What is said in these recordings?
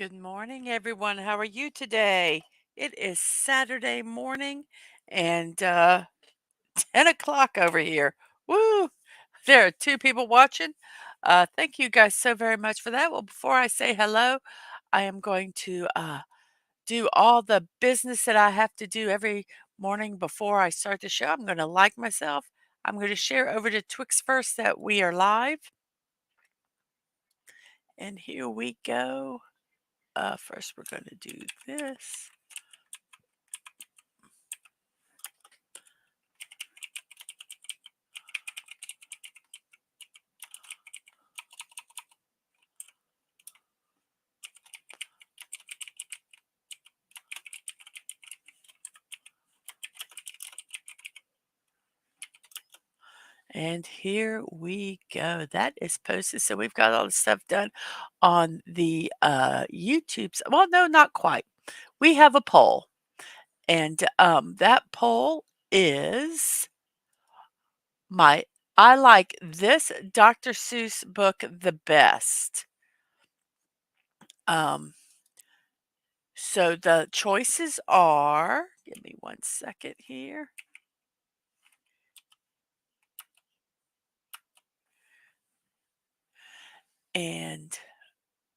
Good morning, everyone. How are you today? It is Saturday morning and 10 o'clock over here. Woo! There are two people watching. Thank you guys so very much for that. Well, before I say hello, I am going to do all the business that I have to do every morning before I start the show. I'm going to like myself. I'm going to share over to Twix first that we are live. And here we go. First, we're going to do this. And here we go. That is posted. So we've got all the stuff done on the YouTube's. Well, no, not quite. We have a poll. And that poll is my I like this Dr. Seuss book the best. Um, so the choices are, give me 1 second here. And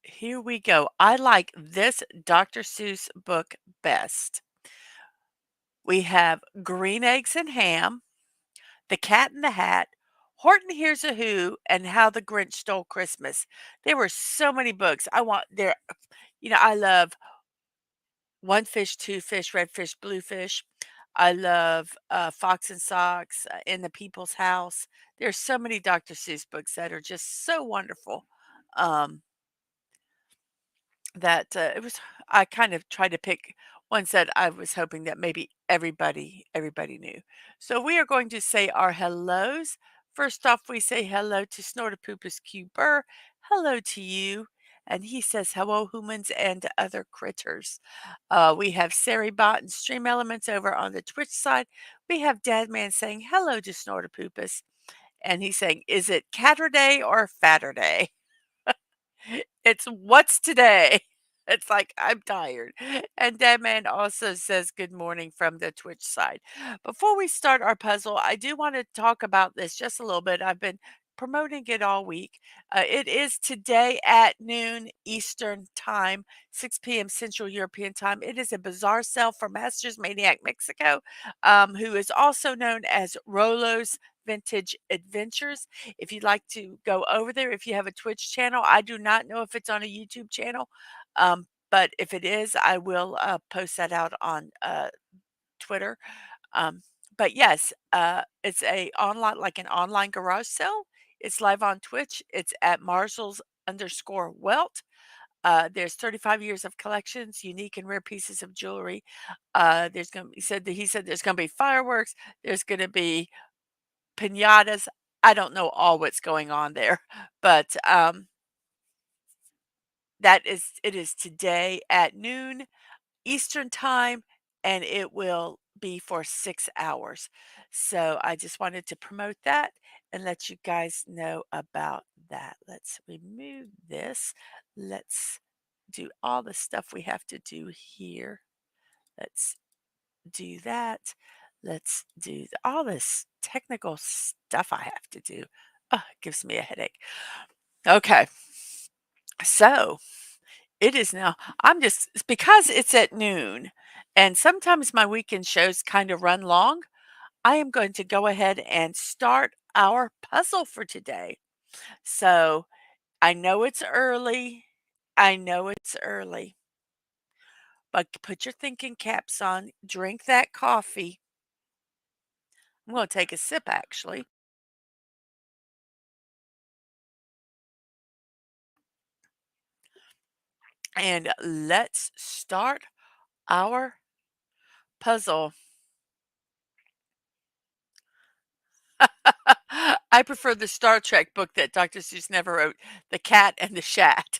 here we go. I like this Dr. Seuss book best. We have Green Eggs and Ham, The Cat in the Hat, Horton Hears a Who, and How the Grinch Stole Christmas. There were so many books. I love One Fish, Two Fish, Red Fish, Blue Fish. I love Fox and Socks, In the People's House. There's so many Dr. Seuss books that are just so wonderful. Um, that, it was I kind of tried to pick ones that I was hoping that maybe everybody knew. So we are going to say our hellos. First off, we say hello to Snortopoopas Q Burr. Hello to you. And he says, hello, humans and other critters. We have Saribot and Stream Elements over on the Twitch side. We have Dadman saying hello to Snortopoopas. And he's saying, is it Catterday or Fatterday? It's what's today? It's like, I'm tired. And Deadman also says good morning from the Twitch side. Before we start our puzzle, I do want to talk about this just a little bit. I've been promoting it all week. It is today at noon Eastern Time, 6 p.m. Central European Time. It is a bizarre sale for Masters Maniac Mexico, who is also known as Rolo's Vintage Adventures. If you'd like to go over there, if you have a Twitch channel, I do not know if it's on a YouTube channel, but if it is, I will post that out on Twitter. Um, but yes, it's like an online garage sale. It's live on Twitch. It's at Marshalls_Welt. There's 35 years of collections, unique and rare pieces of jewelry. There's gonna he said there's gonna be fireworks. There's gonna be pinatas. I don't know all what's going on there, but it is today at noon Eastern time, and it will be for 6 hours. So I just wanted to promote that and let you guys know about that. Let's remove this. Let's do all the stuff we have to do here. Let's do that. Let's do all this technical stuff I have to do. Oh, it gives me a headache. Okay. So it is now. It's because it's at noon and sometimes my weekend shows kind of run long. I am going to go ahead and start our puzzle for today. So I know it's early. I know it's early, but put your thinking caps on, drink that coffee. I'm going to take a sip actually. And let's start our puzzle. I prefer the Star Trek book that Dr. Seuss never wrote, The Cat and the Shat.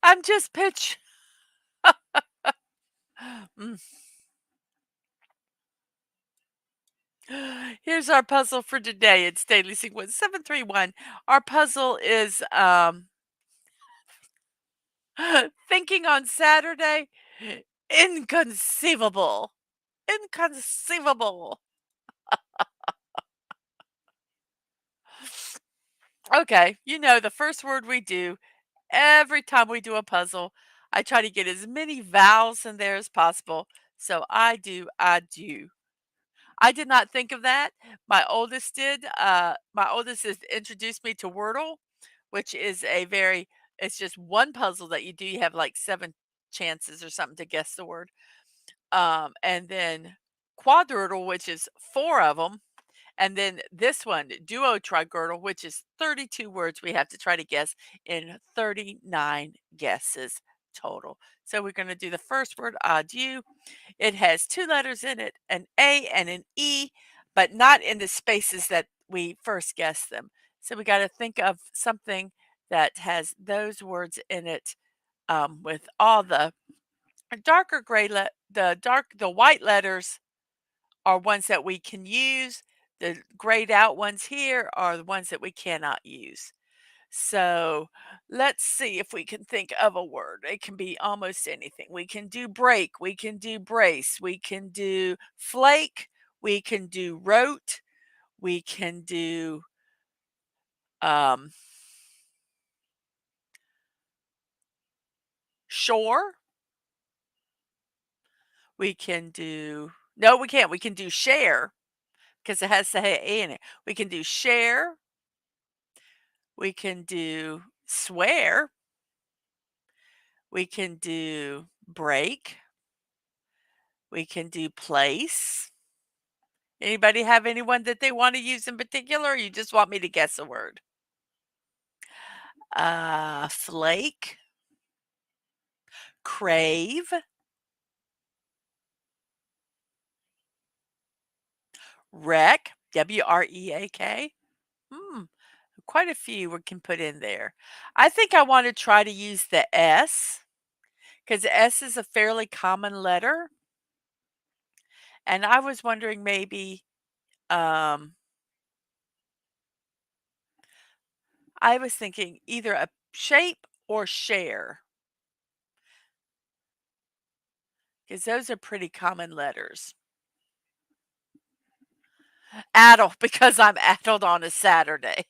I'm just Mm. Here's our puzzle for today. It's daily sequence 731. Our puzzle is thinking on Saturday. Inconceivable. Inconceivable. Okay, you know the first word we do every time we do a puzzle, I try to get as many vowels in there as possible. So I do. I did not think of that. My oldest did. My oldest has introduced me to Wordle, which is a very, it's just one puzzle that you do. You have like seven chances or something to guess the word. And then Quadrordle, which is four of them. And then this one, Duo Trigirdle, which is 32 words we have to try to guess in 39 guesses total. So we're going to do the first word, adieu. It has two letters in it, an A and an E, but not in the spaces that we first guessed them. So we got to think of something that has those words in it with all the darker gray, the white letters are ones that we can use. The grayed out ones here are the ones that we cannot use. So let's see if we can think of a word. It can be almost anything. We can do break, we can do brace, we can do flake, we can do rote, we can do um, shore, we can do, no, we can't. We can do share because it has to have A in it. We can do share, we can do swear, we can do break, we can do place. Anybody have anyone that they want to use in particular, or you just want me to guess a word? Flake, crave, wreck, WREAK. Hmm, quite a few we can put in there. I think I want to try to use the S because S is a fairly common letter. And I was wondering maybe, um, I was thinking either a shape or share because those are pretty common letters. Addle because I'm addled on a Saturday.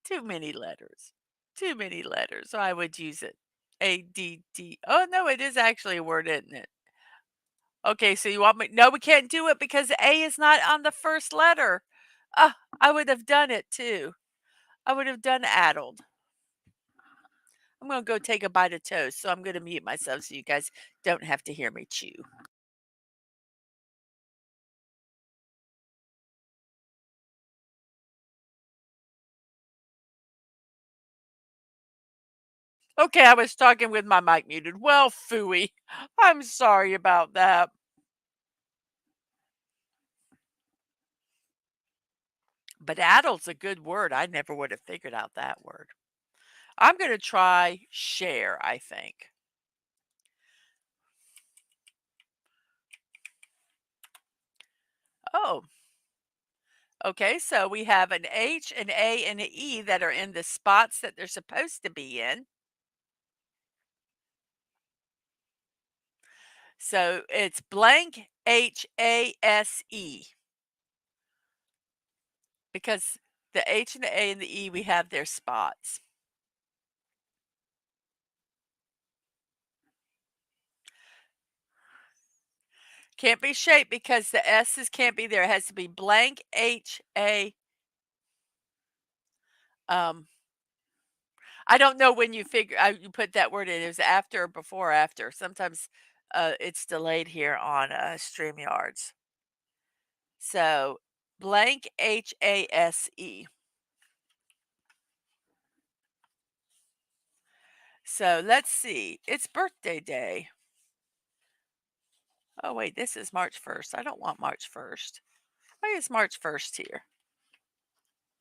Too many letters. Too many letters. So I would use it. ADD. Oh, no, it is actually a word, isn't it? Okay, so you want me? No, we can't do it because A is not on the first letter. I would have done it too. I would have done addled. I'm going to go take a bite of toast, so I'm going to mute myself so you guys don't have to hear me chew. Okay, I was talking with my mic muted. Well, phooey. I'm sorry about that. But addle's a good word. I never would have figured out that word. I'm going to try share, I think. Oh, okay. So we have an H, an A, and an E that are in the spots that they're supposed to be in. So it's blank HASE because the H and the A and the E, we have their spots. Can't be shape because the S's can't be there. It has to be blank HA. Um, I don't know when you figure you put that word in. It was after or before or after. Sometimes it's delayed here on StreamYards. So blank HASE. So let's see. It's birthday day. Oh wait, this is March 1st. I don't want March 1st. Why is March 1st here?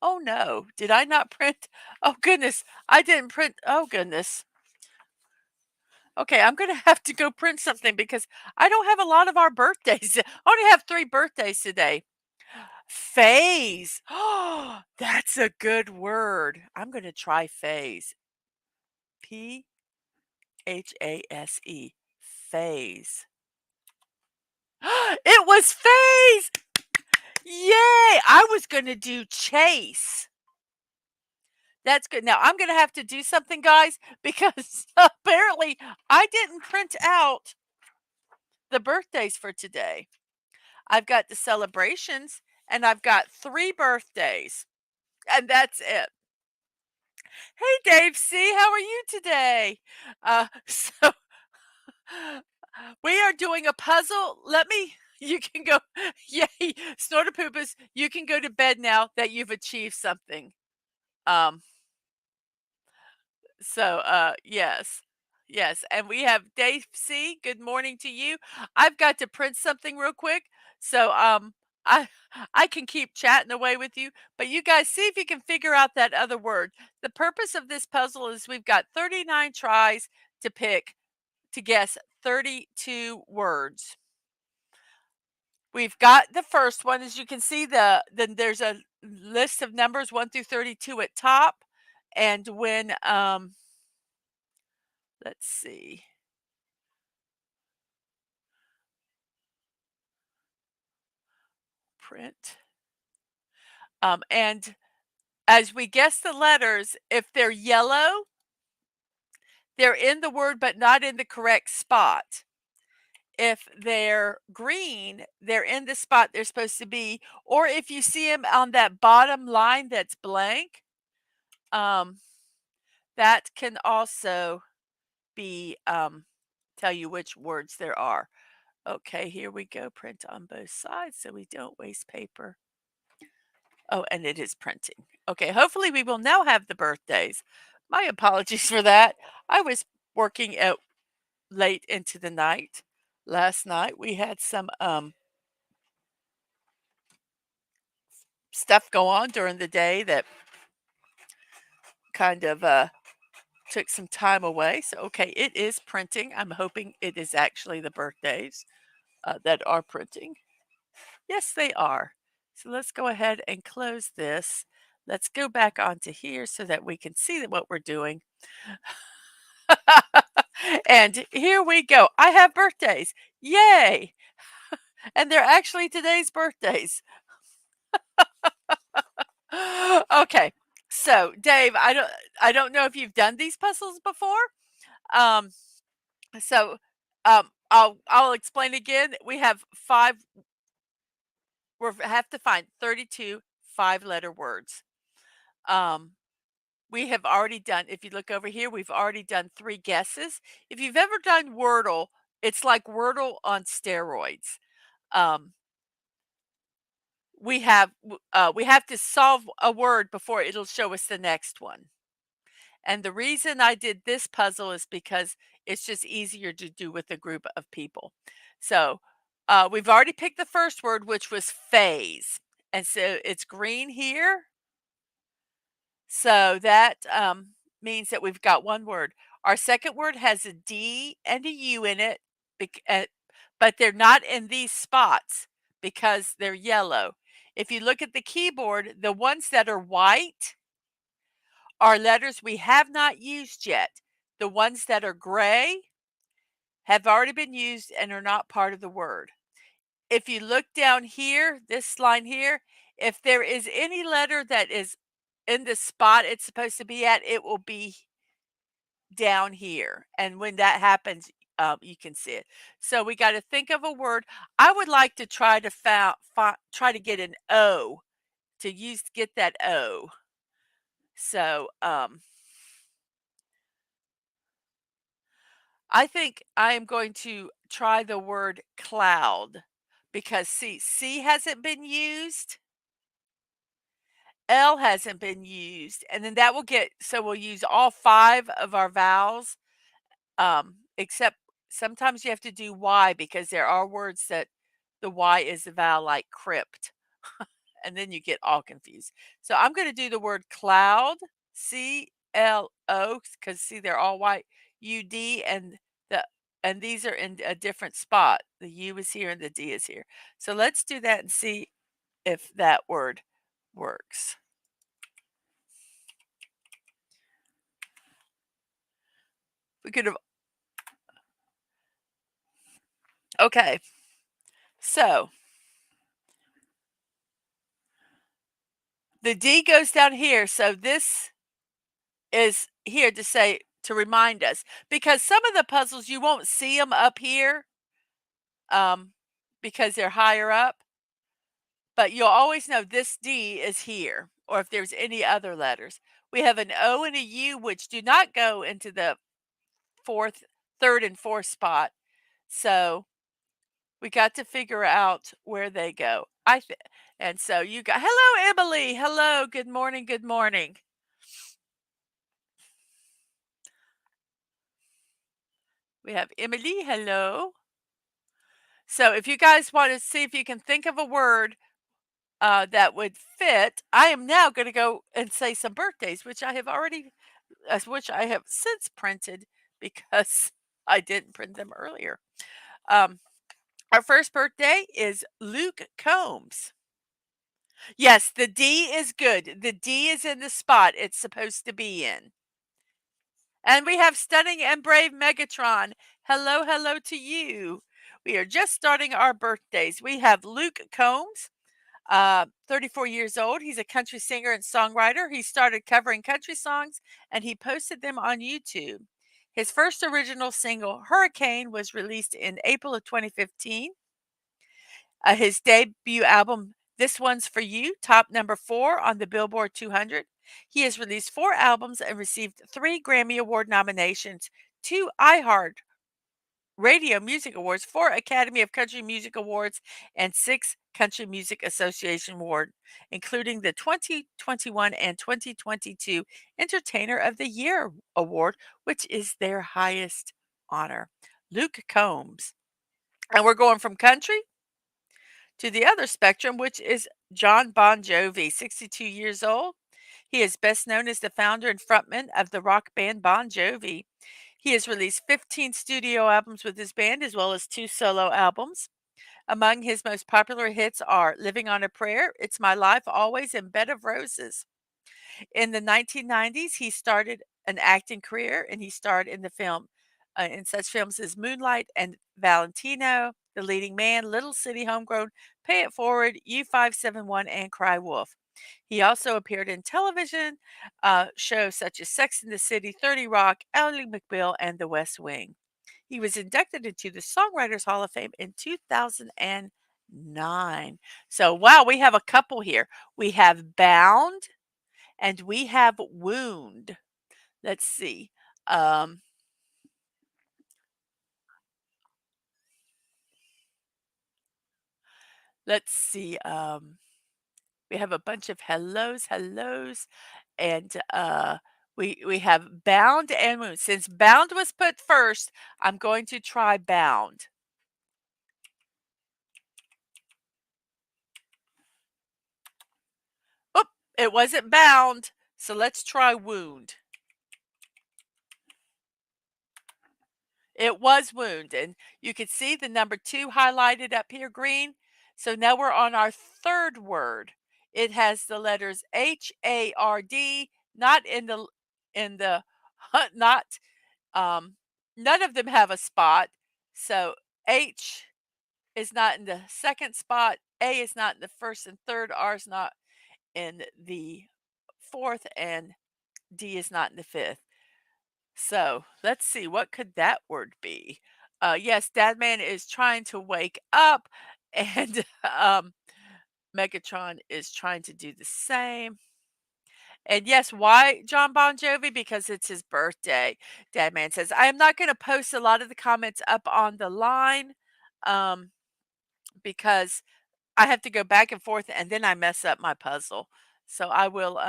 Oh no, did I not print? Oh goodness, I didn't print. Oh goodness. Okay, I'm gonna have to go print something because I don't have a lot of our birthdays. I only have 3 birthdays today. Phase. Oh, that's a good word. I'm gonna try phase. Phase. Phase. It was phase! Yay! I was gonna do chase. That's good. Now I'm gonna have to do something, guys, because apparently I didn't print out the birthdays for today. I've got the celebrations and I've got 3 birthdays, and that's it. Hey, Dave C., how are you today? So we are doing a puzzle. Let me you can go yay, Snortapoopus, you can go to bed now that you've achieved something. Um yes. Yes, and we have Dave C. Good morning to you. I've got to print something real quick, so I I can keep chatting away with you, but you guys see if you can figure out that other word. The purpose of this puzzle is we've got 39 tries to pick to guess 32 words. We've got the first one, as you can see, then there's a list of numbers 1 through 32 at top, and when let's see. Print. And as we guess the letters, if they're yellow, they're in the word but not in the correct spot. If they're green, they're in the spot they're supposed to be. Or if you see them on that bottom line that's blank, um, that can also be tell you which words there are. Okay, here we go. Print on both sides so we don't waste paper. Oh, and it is printing. Okay, hopefully we will now have the birthdays. My apologies for that. I was working at late into the night. Last night we had some stuff go on during the day that kind of took some time away. So okay, it is printing. I'm hoping it is actually the birthdays that are printing. Yes, they are. So let's go ahead and close this. Let's go back onto here so that we can see what we're doing. And here we go. I have birthdays. Yay! And they're actually today's birthdays. Okay. So, Dave, I don't know if you've done these puzzles before. Um, so I'll explain again. We have 5 we have to find 32 5-letter words. Um we have already done, if you look over here, we've already done 3 guesses. If you've ever done Wordle, it's like Wordle on steroids. Um, we have to solve a word before it'll show us the next one. And the reason I did this puzzle is because it's just easier to do with a group of people. So we've already picked the first word, which was phase. And so it's green here. So that means that we've got one word. Our second word has a D and a U in it, but they're not in these spots because they're yellow. If you look at the keyboard, the ones that are white are letters we have not used yet. The ones that are gray have already been used and are not part of the word. If you look down here, this line here, if there is any letter that is in the spot it's supposed to be at, it will be down here. And when that happens, you can see it. So we got to think of a word. I would like to try to try to get an O to get that O. So I think I am going to try the word cloud because see, C hasn't been used. L hasn't been used. And then that will get, so we'll use all 5 of our vowels, except sometimes you have to do Y because there are words that the Y is a vowel like crypt. And then you get all confused. So I'm going to do the word cloud, CLO, because see, they're all white, UD, and The and these are in a different spot. The U is here and the D is here. So let's do that and see if that word works. We could have okay. So the D goes down here. So this is here to say to remind us because some of the puzzles you won't see them up here um, because they're higher up, but you'll always know this D is here, or if there's any other letters. We have an O and a U, which do not go into the fourth, third, and fourth spot. So we got to figure out where they go. And so you got hello, Emily. Hello, good morning, good morning. We have Emily. Hello. So if you guys want to see if you can think of a word that would fit, I am now going to go and say some birthdays, which I have since printed because I didn't print them earlier. Um, our first birthday is Luke Combs. Yes, the D is good. The D is in the spot it's supposed to be in. And we have Stunning and Brave Megatron. Hello, hello to you. We are just starting our birthdays. We have Luke Combs, 34 years old. He's a country singer and songwriter. He started covering country songs and he posted them on YouTube. His first original single, Hurricane, was released in April of 2015. His debut album, This One's for You, top number 4 on the Billboard 200. He has released 4 albums and received 3 Grammy Award nominations, 2 iHeart Radio Music Awards, 4 Academy of Country Music Awards, and 6 Country Music Association Awards, including the 2021 and 2022 Entertainer of the Year Award, which is their highest honor. Luke Combs. And we're going from country to the other spectrum, which is John Bon Jovi, 62 years old. He is best known as the founder and frontman of the rock band Bon Jovi. He has released 15 studio albums with his band as well as 2 solo albums. Among his most popular hits are Living on a Prayer, It's My Life Always, and Bed of Roses. In the 1990s, he started an acting career and he starred in the film in such films as Moonlight and Valentino, The Leading Man, Little City Homegrown, Pay It Forward, U571, and Cry Wolf. He also appeared in television shows such as Sex and the City, 30 Rock, Ally McBeal, and The West Wing. He was inducted into the Songwriters Hall of Fame in 2009. So, wow, we have a couple here. We have Bound and we have Wound. Let's see. Um, let's see. We have a bunch of hellos, hellos, and we have Bound and Wound. Since Bound was put first, I'm going to try Bound. Oop, it wasn't Bound, so let's try Wound. It was Wound, and you can see the number 2 highlighted up here green. So now we're on our third word. It has the letters H-A-R-D, not in the not um none of them have a spot. So H is not in the second spot, A is not in the first and third, R is not in the fourth, and D is not in the fifth. So let's see, what could that word be? Yes, Dadman is trying to wake up, and Megatron is trying to do the same. And yes, why John Bon Jovi? Because it's his birthday. Dadman says, I am not going to post a lot of the comments up on the line um, because I have to go back and forth and then I mess up my puzzle. So I will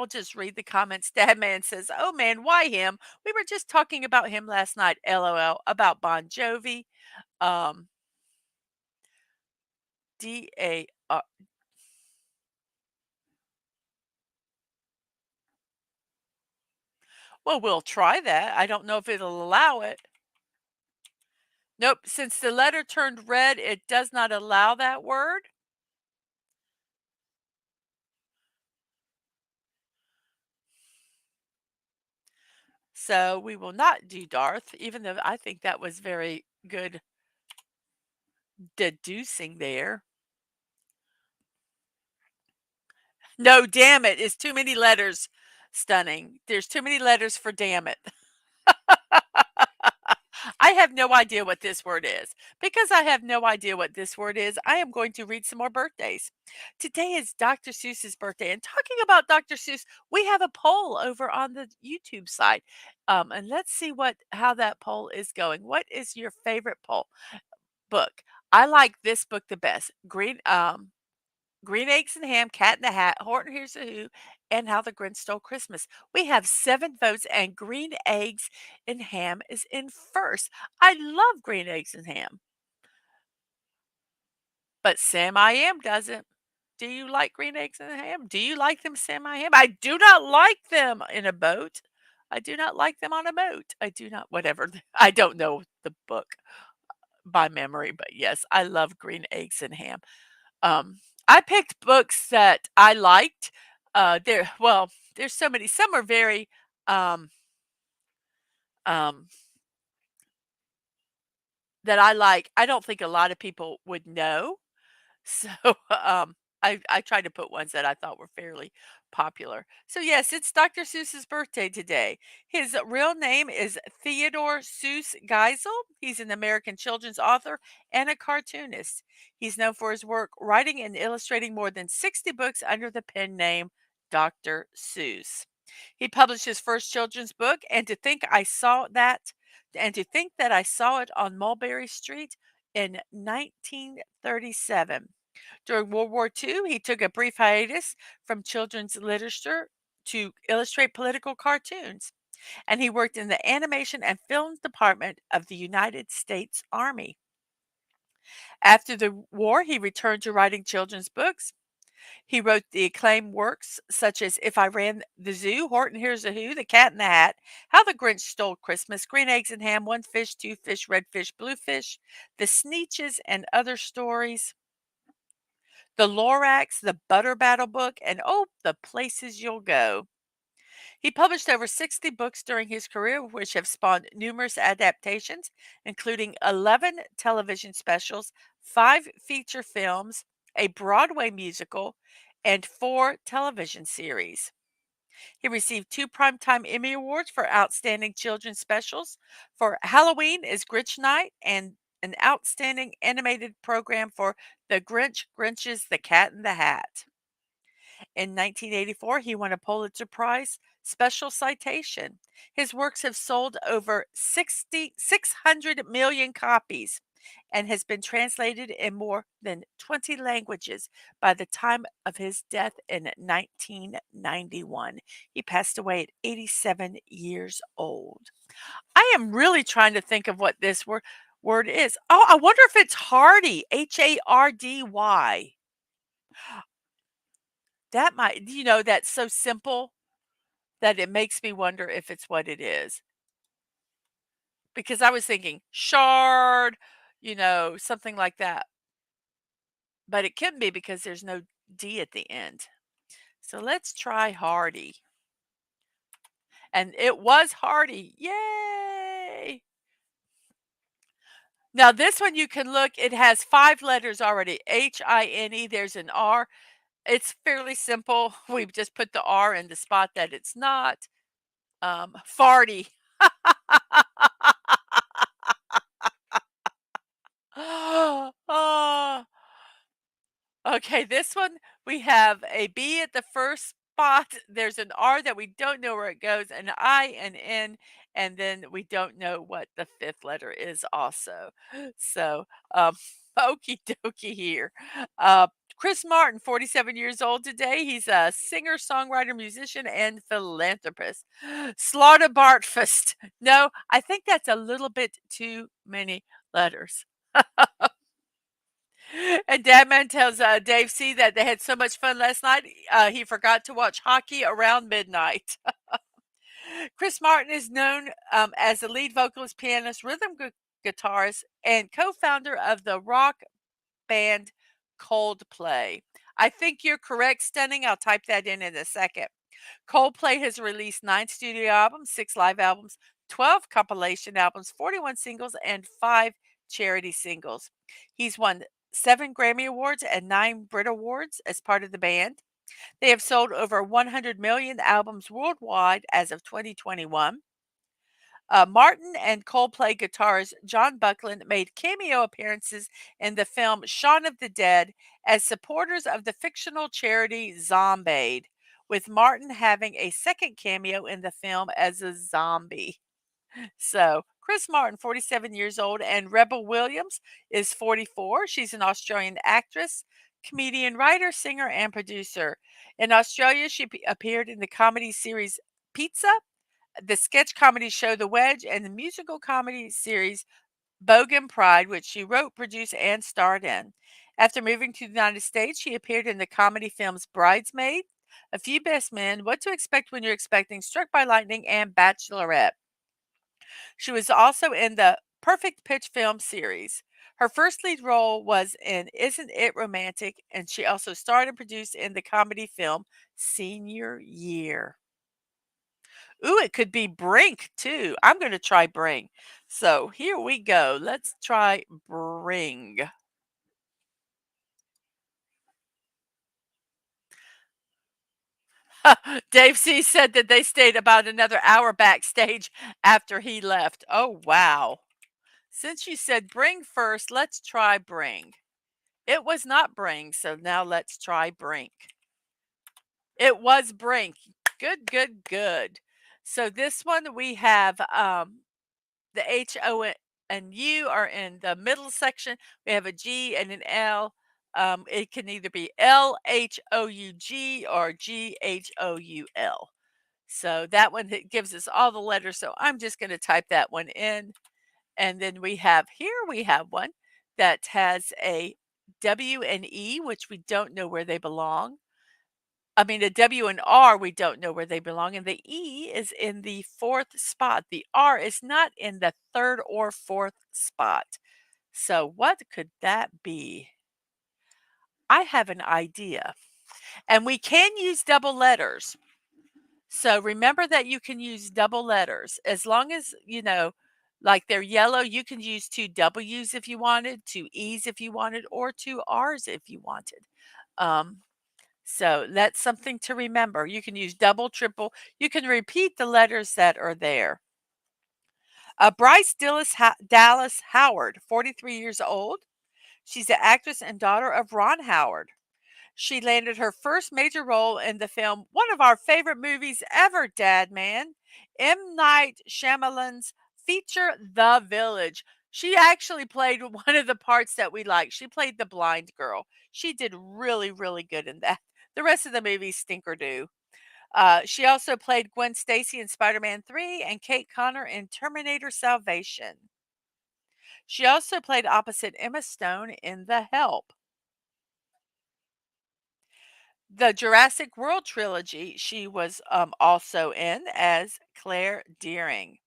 just read the comments. Dad man says, "Oh man, why him? We were just talking about him last night. LOL about Bon Jovi." Um D A R Well, we'll try that. I don't know if it'll allow it. Nope, since the letter turned red, it does not allow that word. So we will not do Darth, even though I think that was very good deducing there. No, damn it, it's too many letters. Stunning. There's too many letters for damn it. I have no idea what this word is. Because I have no idea what this word is, I am going to read some more birthdays. Today is Dr. Seuss's birthday. And talking about Dr. Seuss, we have a poll over on the YouTube site. And let's see how that poll is going. What is your favorite book? I like this book the best. Green Eggs and Ham, Cat in the Hat, Horton Hears a Who, and How the Grinch Stole Christmas. We have 7 votes, and Green Eggs and Ham is in first. I love Green Eggs and Ham, but Sam I Am doesn't. Do you like Green Eggs and Ham? Do you like them, Sam I Am? I do not like them in a boat. I do not like them on a boat. I do not, whatever. I don't know the book by memory, but yes, I love Green Eggs and Ham. I picked books that I liked. There's so many. Some are very um, um, that I like. I don't think a lot of people would know. So I tried to put ones that I thought were fairly popular. So yes, it's Dr. Seuss's birthday today. His real name is Theodore Seuss Geisel. He's an American children's author and a cartoonist. He's known for his work writing and illustrating more than 60 books under the pen name Dr. Seuss. He published his first children's book, and to think that I saw it on Mulberry Street in 1937. During World War II, he took a brief hiatus from children's literature to illustrate political cartoons, and he worked in the animation and film department of the United States Army. After the war, he returned to writing children's books. He wrote the acclaimed works such as If I Ran the Zoo, Horton Hears a Who, The Cat in the Hat, How the Grinch Stole Christmas, Green Eggs and Ham, One Fish, Two Fish, Red Fish, Blue Fish, The Sneetches and Other Stories, The Lorax, The Butter Battle Book, and oh, The Places You'll Go. He published over 60 books during his career, which have spawned numerous adaptations, including 11 television specials, 5 feature films, a Broadway musical, and 4 television series. He received 2 Primetime Emmy Awards for Outstanding Children's Specials. For Halloween is Grinch Night, and an outstanding animated program for The Grinch's The Cat in the Hat. In 1984, he won a Pulitzer Prize special citation. His works have sold over 600 million copies and has been translated in more than 20 languages by the time of his death in 1991. He passed away at 87 years old. I am really trying to think of what this word is. Oh, I wonder if it's hardy, Hardy. That might, that's so simple that it makes me wonder if it's what it is. Because I was thinking shard, something like that. But it couldn't be because there's no D at the end. So let's try hardy. And it was hardy. Yay! Now this one you can look, it has 5 letters already. H-I-N-E, there's an R. It's fairly simple. We've just put the R in the spot that it's not. Farty. Oh, okay, this one, we have a B at the first spot. There's an R that we don't know where it goes, an I, an N, and then we don't know what the 5th letter is also. So, okey dokey here. Uh, Chris Martin, 47 years old today. He's a singer, songwriter, musician, and philanthropist. Slaughter Bartfast. No, I think that's a little bit too many letters. And Dadman tells Dave C that they had so much fun last night, he forgot to watch hockey around midnight. Chris Martin is known as the lead vocalist, pianist, rhythm guitarist and co-founder of the rock band Coldplay. I think you're correct, Stunning. I'll type that in a second. Coldplay has released 9 studio albums, 6 live albums, 12 compilation albums, 41 singles, and 5 charity singles. He's won 7 Grammy Awards and 9 Brit Awards as part of the band. They have sold over 100 million albums worldwide as of 2021. Martin and Coldplay guitarist John Buckland made cameo appearances in the film Shaun of the Dead as supporters of the fictional charity Zombaid, with Martin having a second cameo in the film as a zombie. So, Chris Martin, 47 years old, and Rebel Williams is 44. She's an Australian actress, comedian, writer, singer, and producer. In Australia, she appeared in the comedy series Pizza, the sketch comedy show The Wedge, and the musical comedy series Bogan Pride, which she wrote, produced, and starred in. After moving to the United States, she appeared in the comedy films Bridesmaid, A Few Best Men, What to Expect When You're Expecting, Struck by Lightning, and Bachelorette. She was also in the Perfect Pitch film series. Her first lead role was in Isn't It Romantic, and she also starred and produced in the comedy film Senior Year. Ooh, it could be Brink too. I'm gonna try Bring. So here we go. Let's try Bring. Dave C said that they stayed about another hour backstage after he left. Oh, wow. Since you said Bring first, let's try Bring. It was not Bring, so now let's try Brink. It was Brink. Good, good, good. So this one we have the H, O, and U are in the middle section. We have a G and an L. It can either be LHOUG or GHOUL. So that one gives us all the letters. So I'm just going to type that one in. And then we have one that has a W and E, which we don't know where they belong. I mean, the W and R, we don't know where they belong, and the E is in the 4th spot. The R is not in the 3rd or 4th spot. So what could that be? I have an idea. And we can use double letters. So remember that you can use double letters as long as, like they're yellow, you can use 2 W's if you wanted, 2 E's if you wanted, or 2 R's if you wanted. So that's something to remember. You can use double, triple. You can repeat the letters that are there. Bryce Dallas Howard, 43 years old. She's the actress and daughter of Ron Howard. She landed her first major role in the film, one of our favorite movies ever, Dad Man, M. Night Shyamalan's feature, The Village. She actually played one of the parts that we like. She played the blind girl. She did really, really good in that. The rest of the movie stinker do. She also played Gwen Stacy in Spider-Man 3 and Kate Connor in Terminator Salvation. She also played opposite Emma Stone in The Help. The Jurassic World trilogy, she was also in as Claire Deering.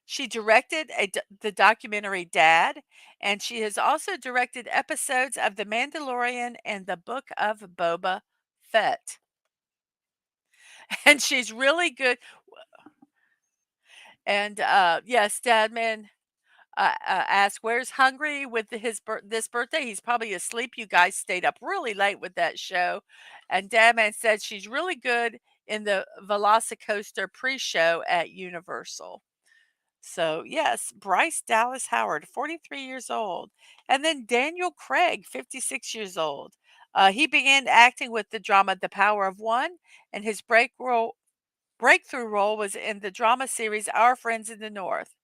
She directed the documentary Dad, and she has also directed episodes of The Mandalorian and the Book of Boba Fett. And she's really good. And yes, Dadman asked, "Where's Hungry with this birthday? He's probably asleep. You guys stayed up really late with that show." And Dadman said she's really good in the Velocicoaster pre-show at Universal. So yes, Bryce Dallas Howard, 43 years old, and then Daniel Craig, 56 years old. He began acting with the drama The Power of One, and his breakthrough role was in the drama series Our Friends in the North.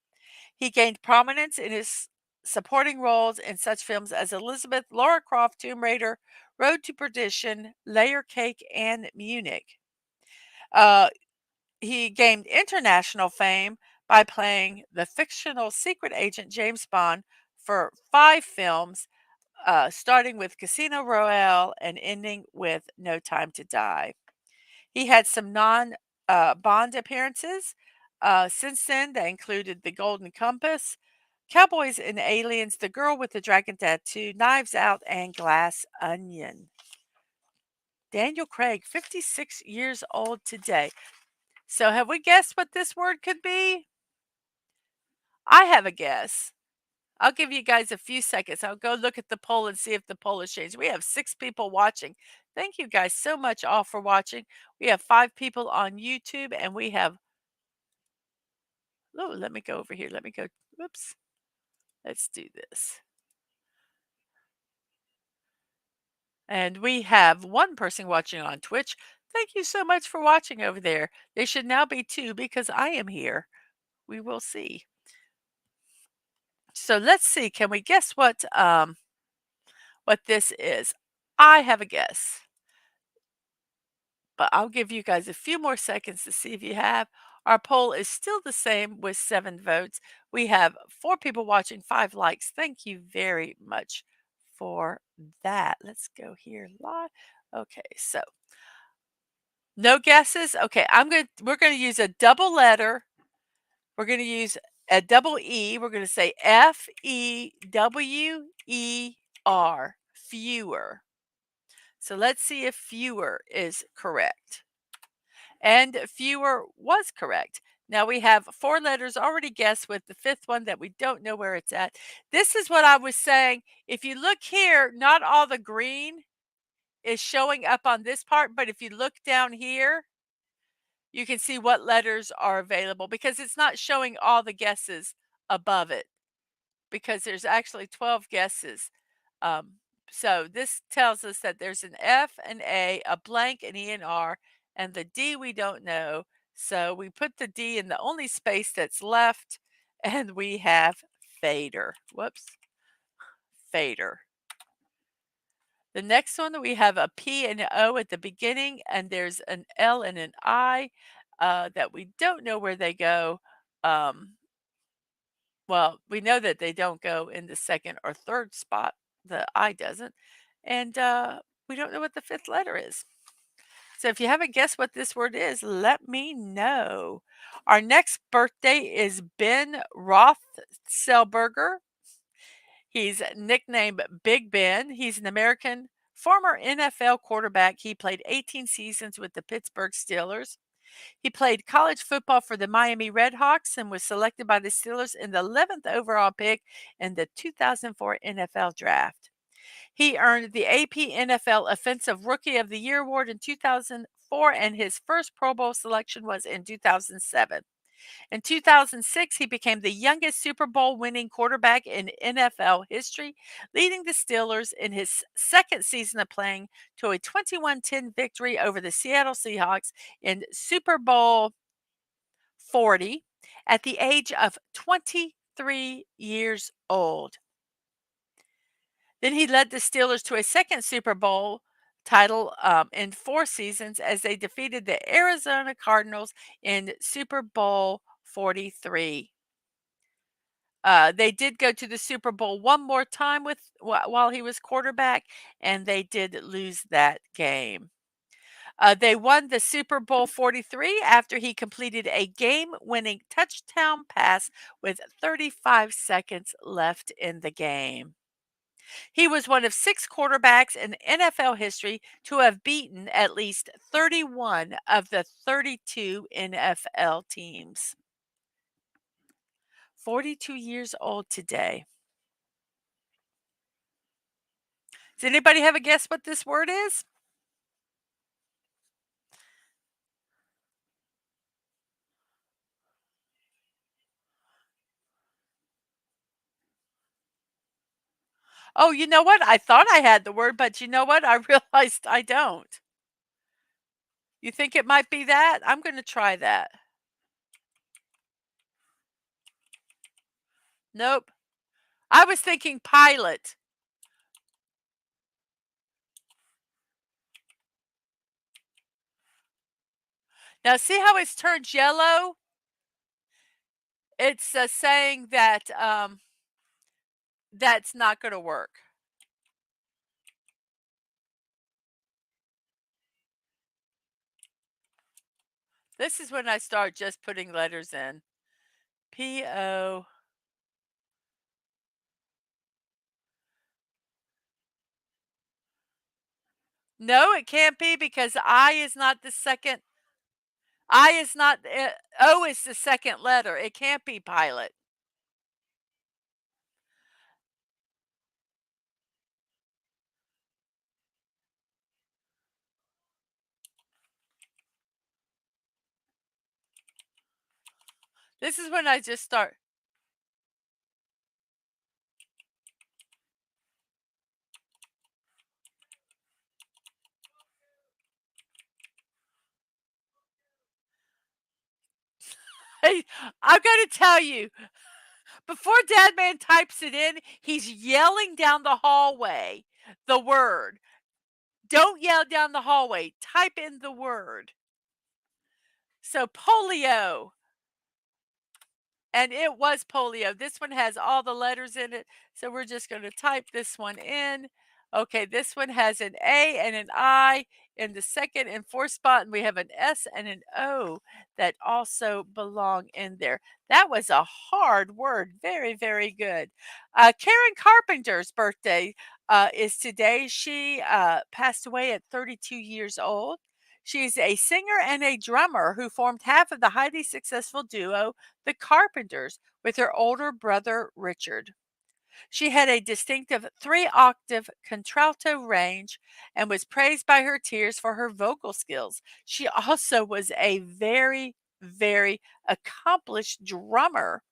He gained prominence in his supporting roles in such films as Elizabeth, Laura Croft, Tomb Raider, Road to Perdition, Layer Cake, and Munich. Uh, he gained international fame by playing the fictional secret agent James Bond for 5 films, starting with Casino Royale and ending with No Time to Die. He had some non Bond appearances. Since then, that included The Golden Compass, Cowboys and Aliens, The Girl with the Dragon Tattoo, Knives Out, and Glass Onion. Daniel Craig, 56 years old today. So have we guessed what this word could be? I have a guess. I'll give you guys a few seconds. I'll go look at the poll and see if the poll has changed. We have 6 people watching. Thank you guys so much all for watching. We have 5 people on YouTube and we have oh, let me go over here. Let me go. Whoops. Let's do this. And we have 1 person watching on Twitch. Thank you so much for watching over there. There should now be 2 because I am here. We will see. So let's see. Can we guess what this is? I have a guess. But I'll give you guys a few more seconds to see if you have. Our poll is still the same with 7 votes. We have 4 people watching, 5 likes. Thank you very much for that. Let's go here live. Okay, so no guesses. Okay, we're going to use a double letter. We're going to use a double E. We're going to say Fewer. Fewer. So let's see if fewer is correct. And fewer was correct. Now we have 4 letters already guessed with the 5th one that we don't know where it's at. This is what I was saying. If you look here, not all the green is showing up on this part, but if you look down here, you can see what letters are available because it's not showing all the guesses above it because there's actually 12 guesses. Um, so this tells us that there's an F, an a blank, an E, and R, and the D we don't know. So we put the D in the only space that's left, and we have fader. Whoops, fader. The next one, we have a P and an O at the beginning, and there's an L and an I that we don't know where they go. Well, we know that they don't go in the 2nd or 3rd spot. The I doesn't. And we don't know what the 5th letter is. So if you haven't guessed what this word is, let me know. Our next birthday is Ben Roethlisberger. He's nicknamed Big Ben. He's an American former NFL quarterback. He played 18 seasons with the Pittsburgh Steelers. He played college football for the Miami Redhawks and was selected by the Steelers in the 11th overall pick in the 2004 NFL Draft. He earned the AP NFL Offensive Rookie of the Year award in 2004, and his first Pro Bowl selection was in 2007. In 2006, he became the youngest Super Bowl winning quarterback in NFL history, leading the Steelers in his 2nd season of playing to a 21-10 victory over the Seattle Seahawks in Super Bowl 40 at the age of 23 years old. Then he led the Steelers to a 2nd Super Bowl title in 4 seasons as they defeated the Arizona Cardinals in Super Bowl 43. They did go to the Super Bowl one more time while he was quarterback, and they did lose that game. They won the Super Bowl 43 after he completed a game-winning touchdown pass with 35 seconds left in the game. He was one of 6 quarterbacks in NFL history to have beaten at least 31 of the 32 NFL teams. 42 years old today. Does anybody have a guess what this word is? Oh, you know what? I thought I had the word, but you know what? I realized I don't. You think it might be that? I'm going to try that. Nope. I was thinking pilot. Now, see how it's turned yellow? It's saying that that's not going to work. This is when I start just putting letters in. P-O. No, it can't be because I is not the second. I is not, O is the second letter. It can't be pilot. This is when I just start. Hey, I'm gonna tell you, before Dadman types it in, he's yelling down the hallway the word. Don't yell down the hallway. Type in the word. So polio. And it was polio. This one has all the letters in it. So we're just going to type this one in. Okay, this one has an A and an I in the second and fourth spot, and we have an S and an O that also belong in there. That was a hard word. Very, very good. Karen Carpenter's birthday is today. She passed away at 32 years old. She's a singer and a drummer who formed half of the highly successful duo the Carpenters with her older brother Richard. She had a distinctive 3-octave contralto range and was praised by her peers for her vocal skills. She also was a very, very accomplished drummer.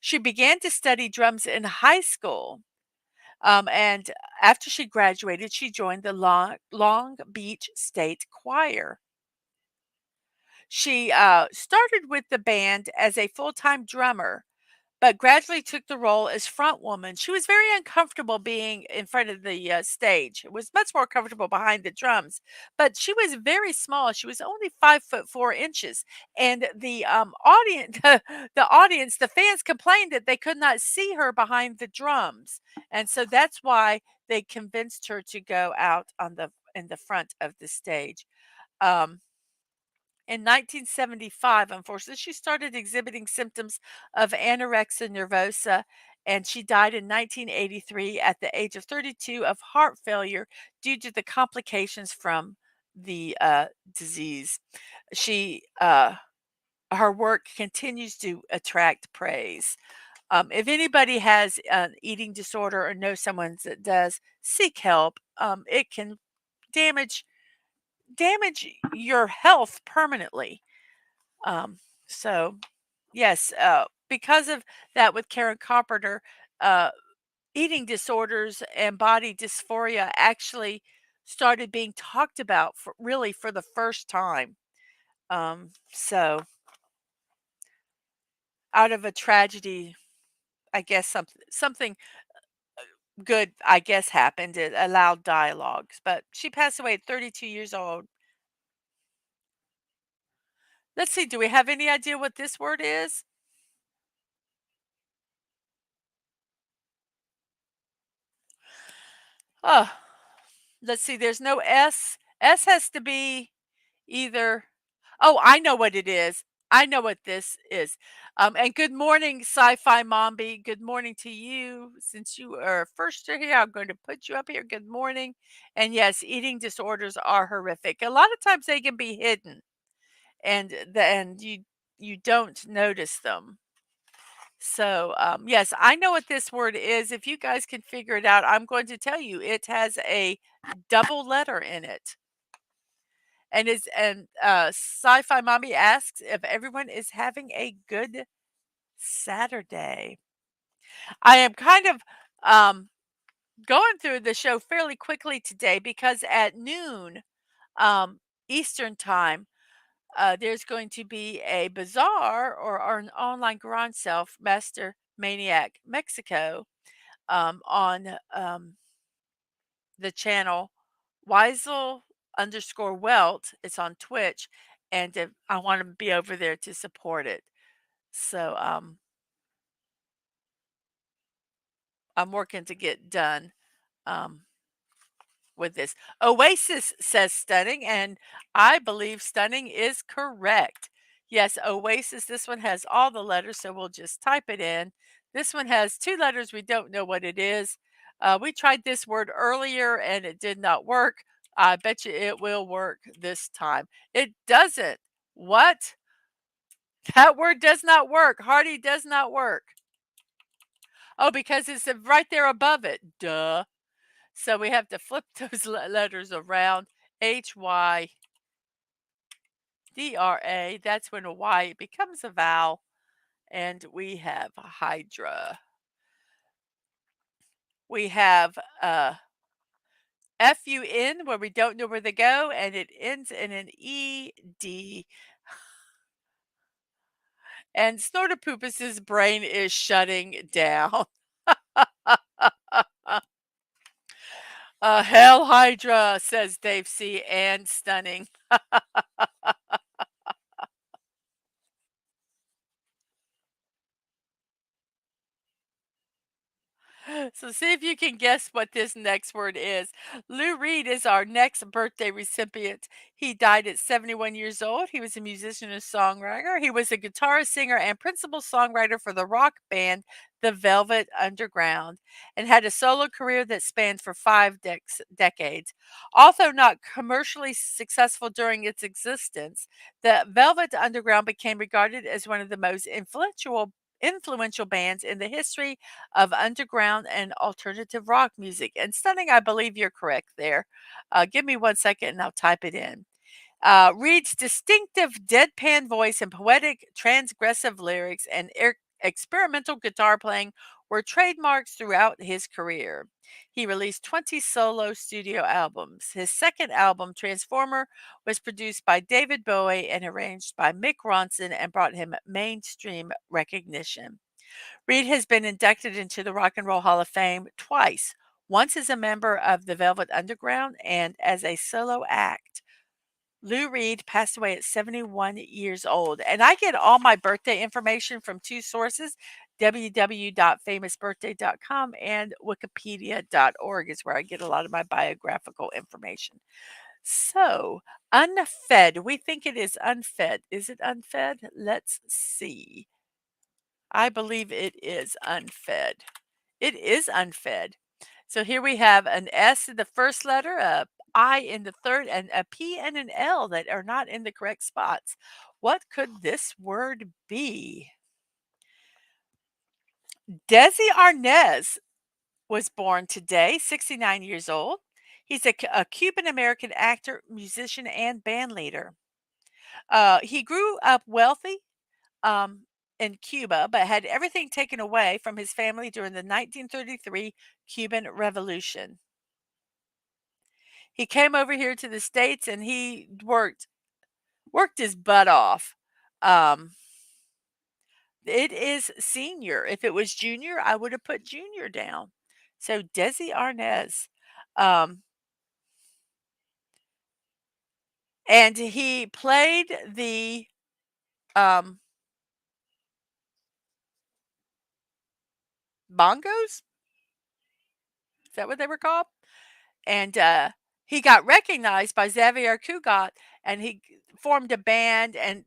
She began to study drums in high school. And after she graduated, she joined the Long Beach State Choir. She started with the band as a full time drummer, but gradually took the role as front woman. She was very uncomfortable being in front of the stage. It was much more comfortable behind the drums, but she was very small. She was only 5'4" and the audience, the audience, the fans complained that they could not see her behind the drums, and so that's why they convinced her to go out on the in the front of the stage. Um, in 1975, unfortunately, she started exhibiting symptoms of anorexia nervosa, and she died in 1983 at the age of 32 of heart failure due to the complications from the disease. She, her work continues to attract praise. If anybody has an eating disorder or knows someone that does, seek help. It can damage damage your health permanently. Um, so yes, because of that with Karen Carpenter, uh, eating disorders and body dysphoria actually started being talked about for really for the first time. So out of a tragedy, I guess something good, I guess, happened. It allowed dialogues, but she passed away at 32 years old. Let's see, do we have any idea what this word is? Oh, let's see, there's no S. S has to be either. Oh, I know what it is. I know what this is. And good morning, Sci-Fi Mombi. Good morning to you. Since you are first here, I'm going to put you up here. Good morning. And yes, eating disorders are horrific. A lot of times they can be hidden, and you don't notice them. So yes, I know what this word is. If you guys can figure it out, I'm going to tell you. It has a double letter in it. Sci-Fi Mommy asks if everyone is having a good Saturday. I am kind of going through the show fairly quickly today because at noon Eastern time, there's going to be a bazaar or an online garage sale, Master Maniac Mexico, on the channel Weisel_Welt. It's on Twitch, and I want to be over there to support it. So I'm working to get done um, with this. Oasis says stunning, and I believe stunning is correct. Yes, Oasis. This one has all the letters, so we'll just type it in. This one has 2 letters, we don't know what it is. We tried this word earlier and it did not work. I bet you it will work this time. It doesn't. What? That word does not work. Hardy does not work. Oh, because it's right there above it. Duh. So we have to flip those letters around. Hydra. That's when a Y becomes a vowel. And we have Hydra. We have FUN where we don't know where they go, and it ends in an ED. And Snortopoopis's brain is shutting down. Hell Hydra, says Dave C. And stunning. So see if you can guess what this next word is. Lou Reed is our next birthday recipient. He died at 71 years old. He was a musician and songwriter. He was a guitarist, singer, and principal songwriter for the rock band The Velvet Underground and had a solo career that spanned for 5 decades. Although not commercially successful during its existence, the Velvet Underground became regarded as one of the most influential bands in the history of underground and alternative rock music. And stunning, I believe you're correct there. Give me 1 second and I'll type it in. Reed's distinctive deadpan voice and poetic, transgressive lyrics and experimental guitar playing were trademarks throughout his career. He released 20 solo studio albums. His second album, Transformer, was produced by David Bowie and arranged by Mick Ronson and brought him mainstream recognition. Reed has been inducted into the Rock and Roll Hall of Fame twice, once as a member of the Velvet Underground and as a solo act. Lou Reed passed away at 71 years old. And I get all my birthday information from 2 sources. www.famousbirthday.com and wikipedia.org is where I get a lot of my biographical information. So, unfed. We think it is unfed. Is it unfed? Let's see. I believe it is unfed. It is unfed. So here we have an S in the first letter, a I in the third, and a P and an L that are not in the correct spots. What could this word be? Desi Arnaz was born today, 69 years old. He's a Cuban American actor, musician, and band leader. He grew up wealthy um, in Cuba, but had everything taken away from his family during the 1933 Cuban Revolution. He came over here to the States and he worked his butt off. Um, it is senior. If it was junior, I would have put junior down. So Desi Arnaz. Um, and he played the um, bongos. Is that what they were called? And he got recognized by Xavier Cugat, and he formed a band, and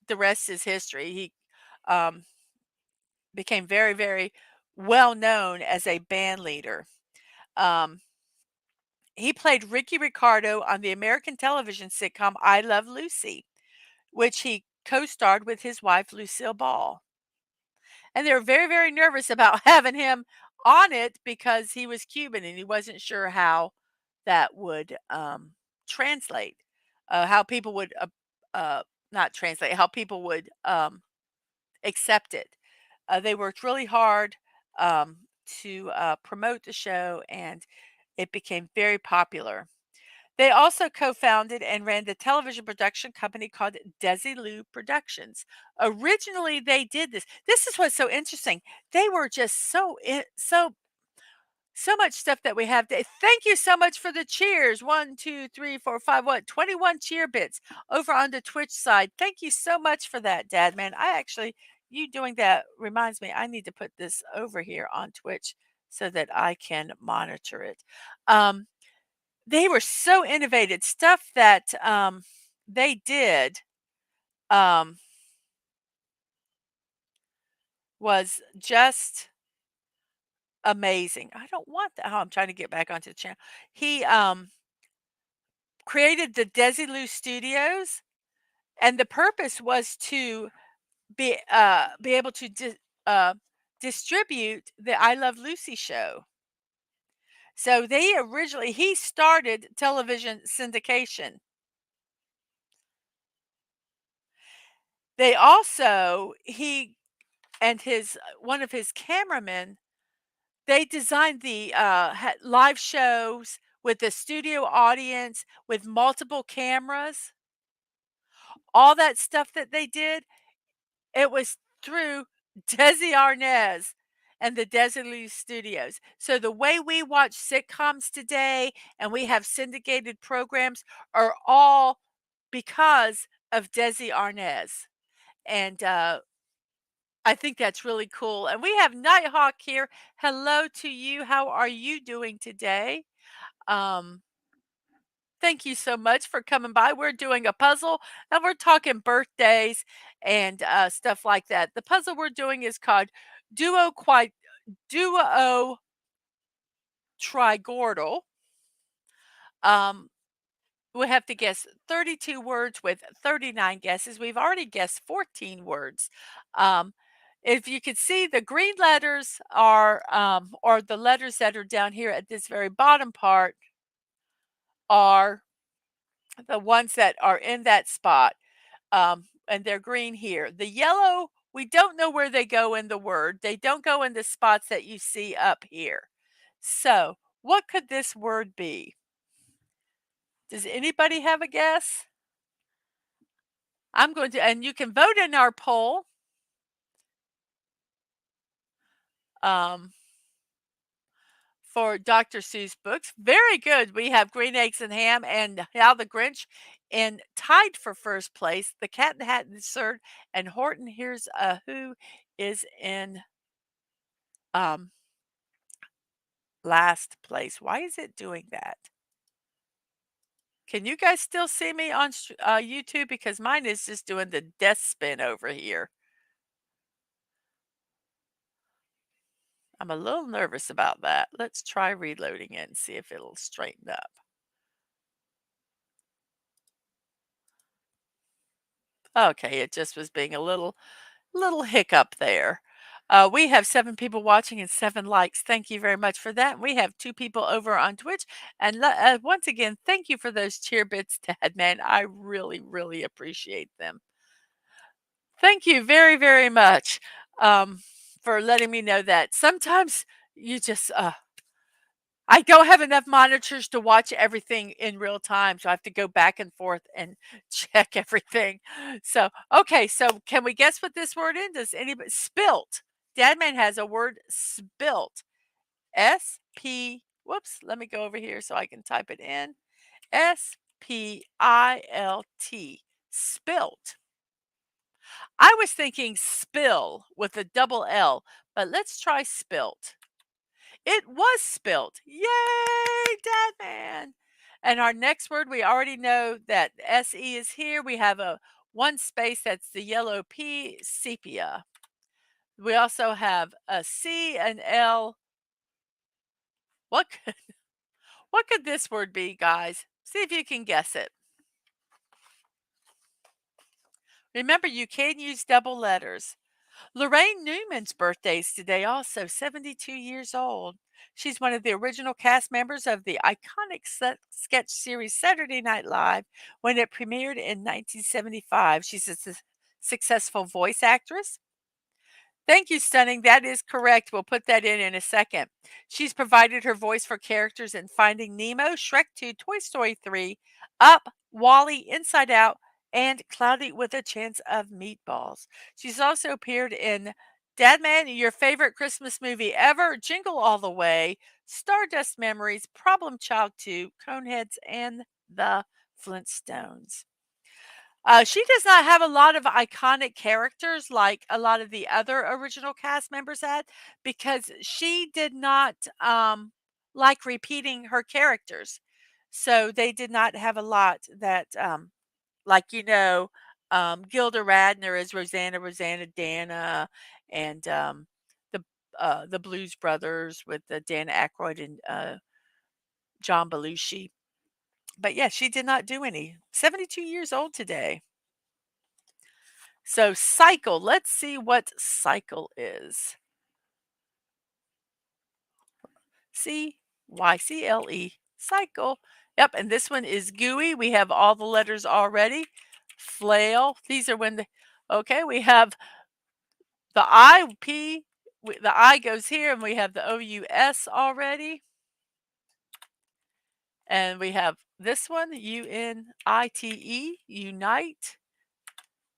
the rest is history. He um, became very, very well known as a band leader. Um, he played Ricky Ricardo on the American television sitcom I Love Lucy, which he co-starred with his wife Lucille Ball. And they were very, very nervous about having him on it because he was Cuban and he wasn't sure how that would translate, how people would not translate, how people would accept it. They worked really hard um, to promote the show, and it became very popular. They also co-founded and ran the television production company called Desilu Productions. Originally, they did this. This is what's so interesting. They were just so much stuff that we have. Thank you so much for the cheers. 1, 2, 3, 4, 5, what? 21 cheer bits over on the Twitch side. Thank you so much for that, Dad, man. I actually, you doing that reminds me, I need to put this over here on Twitch so that I can monitor it. They were so innovative. Stuff that they did um, was just amazing. I don't want that. Oh, I'm trying to get back onto the channel. He created the Desilu Studios, and the purpose was to be able to distribute the I Love Lucy show. So he started television syndication. They also he and his one of his cameramen, they designed the live shows with the studio audience with multiple cameras. All that stuff that they did, it was through Desi Arnaz and the Desilu Studios. So the way we watch sitcoms today and we have syndicated programs are all because of Desi Arnaz. And I think that's really cool. And we have Nighthawk here. Hello to you. How are you doing today? Um, Thank you so much for coming by. We're doing a puzzle and we're talking birthdays and stuff like that. The puzzle we're doing is called Duo Quite Duo Trigordle. Um, we have to guess 32 words with 39 guesses. We've already guessed 14 words. Um, if you can see, the green letters are, or the letters that are down here at this very bottom part, are the ones that are in that spot. And they're green here. The yellow, we don't know where they go in the word. They don't go in the spots that you see up here. So, what could this word be? Does anybody have a guess? I'm going to, and you can vote in our poll. Um, for Dr. Seuss books. Very good. We have Green Eggs and Ham and How the Grinch, and tied for first place. The Cat in the Hat is third, and Horton Hears a Who is in um, last place. Why is it doing that? Can you guys still see me on YouTube? Because mine is just doing the death spin over here. I'm a little nervous about that. Let's try reloading it and see if it'll straighten up. Okay, it just was being a little hiccup there. We have 7 people watching and 7 likes. Thank you very much for that. We have 2 people over on Twitch. And once again, thank you for those cheer bits, Dad, man. I really, really appreciate them. Thank you very, very much for letting me know that. Sometimes you just, I don't have enough monitors to watch everything in real time, so I have to go back and forth and check everything. So, okay, so can we guess what this word is? Does anybody spilt? Dadman has a word spilt. S P whoops, let me go over here so I can type it in. SPILT. Spilt. I was thinking spill with a double L, but let's try spilt. It was spilt. Yay, Dad Man. And our next word, we already know that SE is here. We have a one space, that's the yellow P, sepia. We also have a C, an L. What could, what could this word be, guys? See if you can guess it. Remember, you can use double letters. Lorraine Newman's birthday is today, also 72 years old. She's one of the original cast members of the iconic sketch series Saturday Night Live when it premiered in 1975. She's a successful voice actress. Thank you, Stunning. That is correct. We'll put that in a second. She's provided her voice for characters in Finding Nemo, Shrek 2, Toy Story 3, Up, Wally, Inside Out, and Cloudy with a Chance of Meatballs. She's also appeared in Dadman, Your Favorite Christmas Movie Ever, Jingle All the Way, Stardust Memories, Problem Child 2, Coneheads, and The Flintstones. She does not have a lot of iconic characters like a lot of the other original cast members had, because she did not like repeating her characters. So they did not have a lot that, like, Gilda Radner as Rosanna, Dana, and the the Blues Brothers with Dan Aykroyd and John Belushi. But yeah, she did not do any. 72 years old today. So cycle. Let's see what cycle is. CYCLE. Cycle. Yep, and this one is gooey. We have all the letters already. Flail. These are when the okay, we have the IP. The I goes here, and we have the OUS already. And we have this one, UNITE, unite.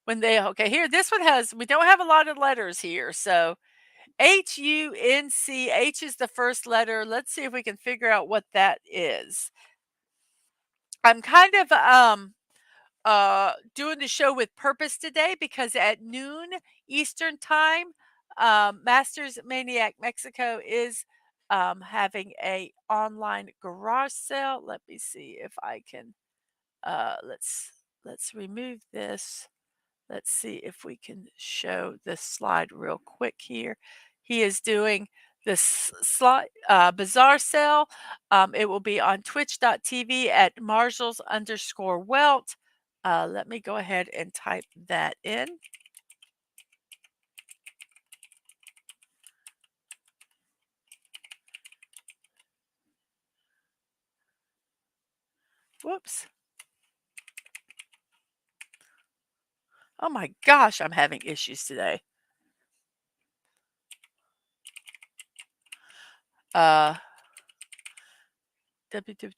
When they okay, here this one has we don't have a lot of letters here. So HUNC, H is the first letter. Let's see if we can figure out what that is. I'm kind of doing the show with purpose today because at noon Eastern time, Masters Maniac Mexico is having a online garage sale. Let me see if I can let's remove this. Let's see if we can show this slide real quick here. He is doing this slide bizarre sale. It will be on twitch.tv at Marshalls_Welt. Let me go ahead and type that in. Whoops. Oh my gosh, I'm having issues today.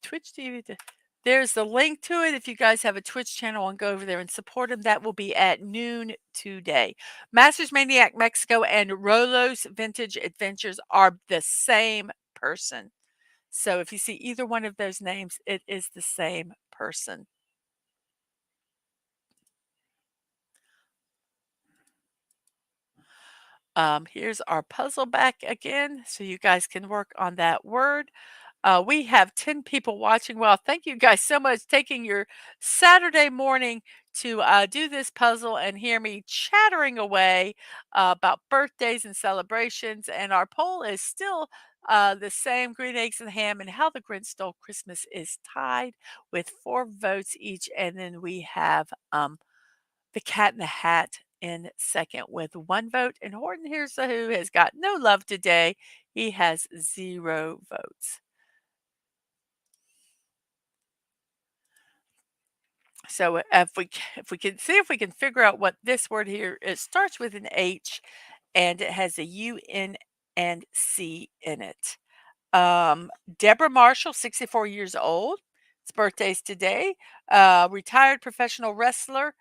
Twitch TV. There's the link to it. If you guys have a Twitch channel and go over there and support them, that will be at noon today. Masters Maniac Mexico and Rolo's Vintage Adventures are the same person. So if you see either one of those names, it is the same person. Here's our puzzle back again, so you guys can work on that word. We have 10 people watching. Well, thank you guys so much taking your Saturday morning to do this puzzle and hear me chattering away about birthdays and celebrations. And our poll is still the same: green eggs and ham and how the Grinch stole Christmas is tied with 4 votes each. And then we have the Cat in the Hat in second with 1 vote. And Horton Here's the Who has got no love today. He has 0 votes. So if we can see if we can figure out what this word here, it starts with an H and it has a UN and C in it. Deborah Marshall, 64 years old. It's birthday's today. Retired professional wrestler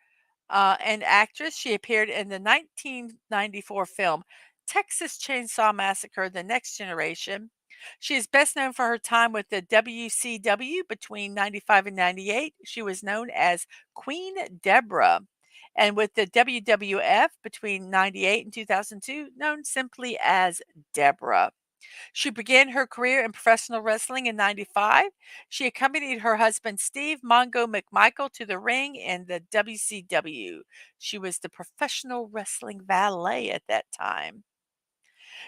and actress. She appeared in the 1994 film Texas Chainsaw Massacre: The Next Generation. She is best known for her time with the WCW between 95 and 98. She was known as Queen Deborah. And with the WWF between 98 and 2002, known simply as Deborah. She began her career in professional wrestling in 95. She accompanied her husband Steve Mongo McMichael to the ring in the WCW. She was the professional wrestling valet at that time.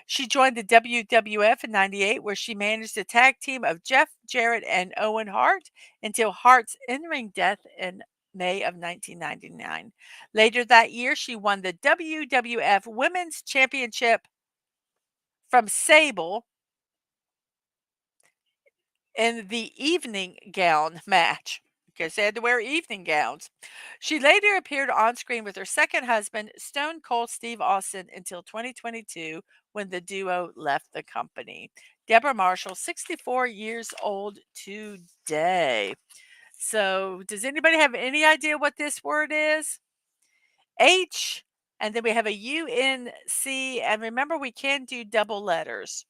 She joined the WWF in 98, where she managed the tag team of Jeff Jarrett and Owen Hart until Hart's in ring death in May of 1999. Later that year, she won the WWF Women's Championship from Sable in the evening gown match because they had to wear evening gowns. She later appeared on screen with her second husband, Stone Cold Steve Austin, until 2022 when the duo left the company. Deborah Marshall, 64 years old today. So, does anybody have any idea what this word is? H, and then we have a UNC, and remember we can do double letters.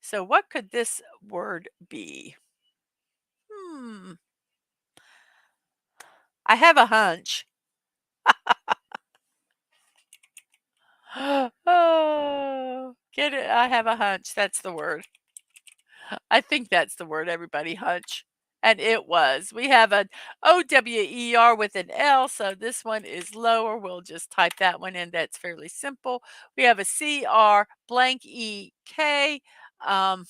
So, what could this word be? Hmm. I have a hunch. Oh, get it? I have a hunch. That's the word. I think that's the word, everybody. Hunch. And it was. We have an OWER with an L, so this one is lower. We'll just type that one in. That's fairly simple. We have a CR blank EK. Um,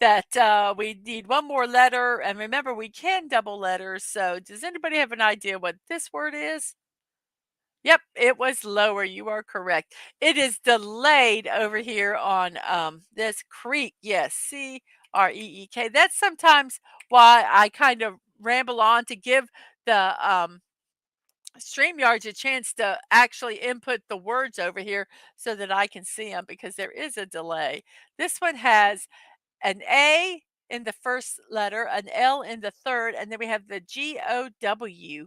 that we need one more letter. And remember, we can double letters. So, does anybody have an idea what this word is? Yep, it was lower. You are correct. It is delayed over here on this creek. Yes, CREEK. That's sometimes why I kind of ramble on to give the StreamYards a chance to actually input the words over here so that I can see them because there is a delay. This one has an A in the first letter, an L in the third, and then we have the GOW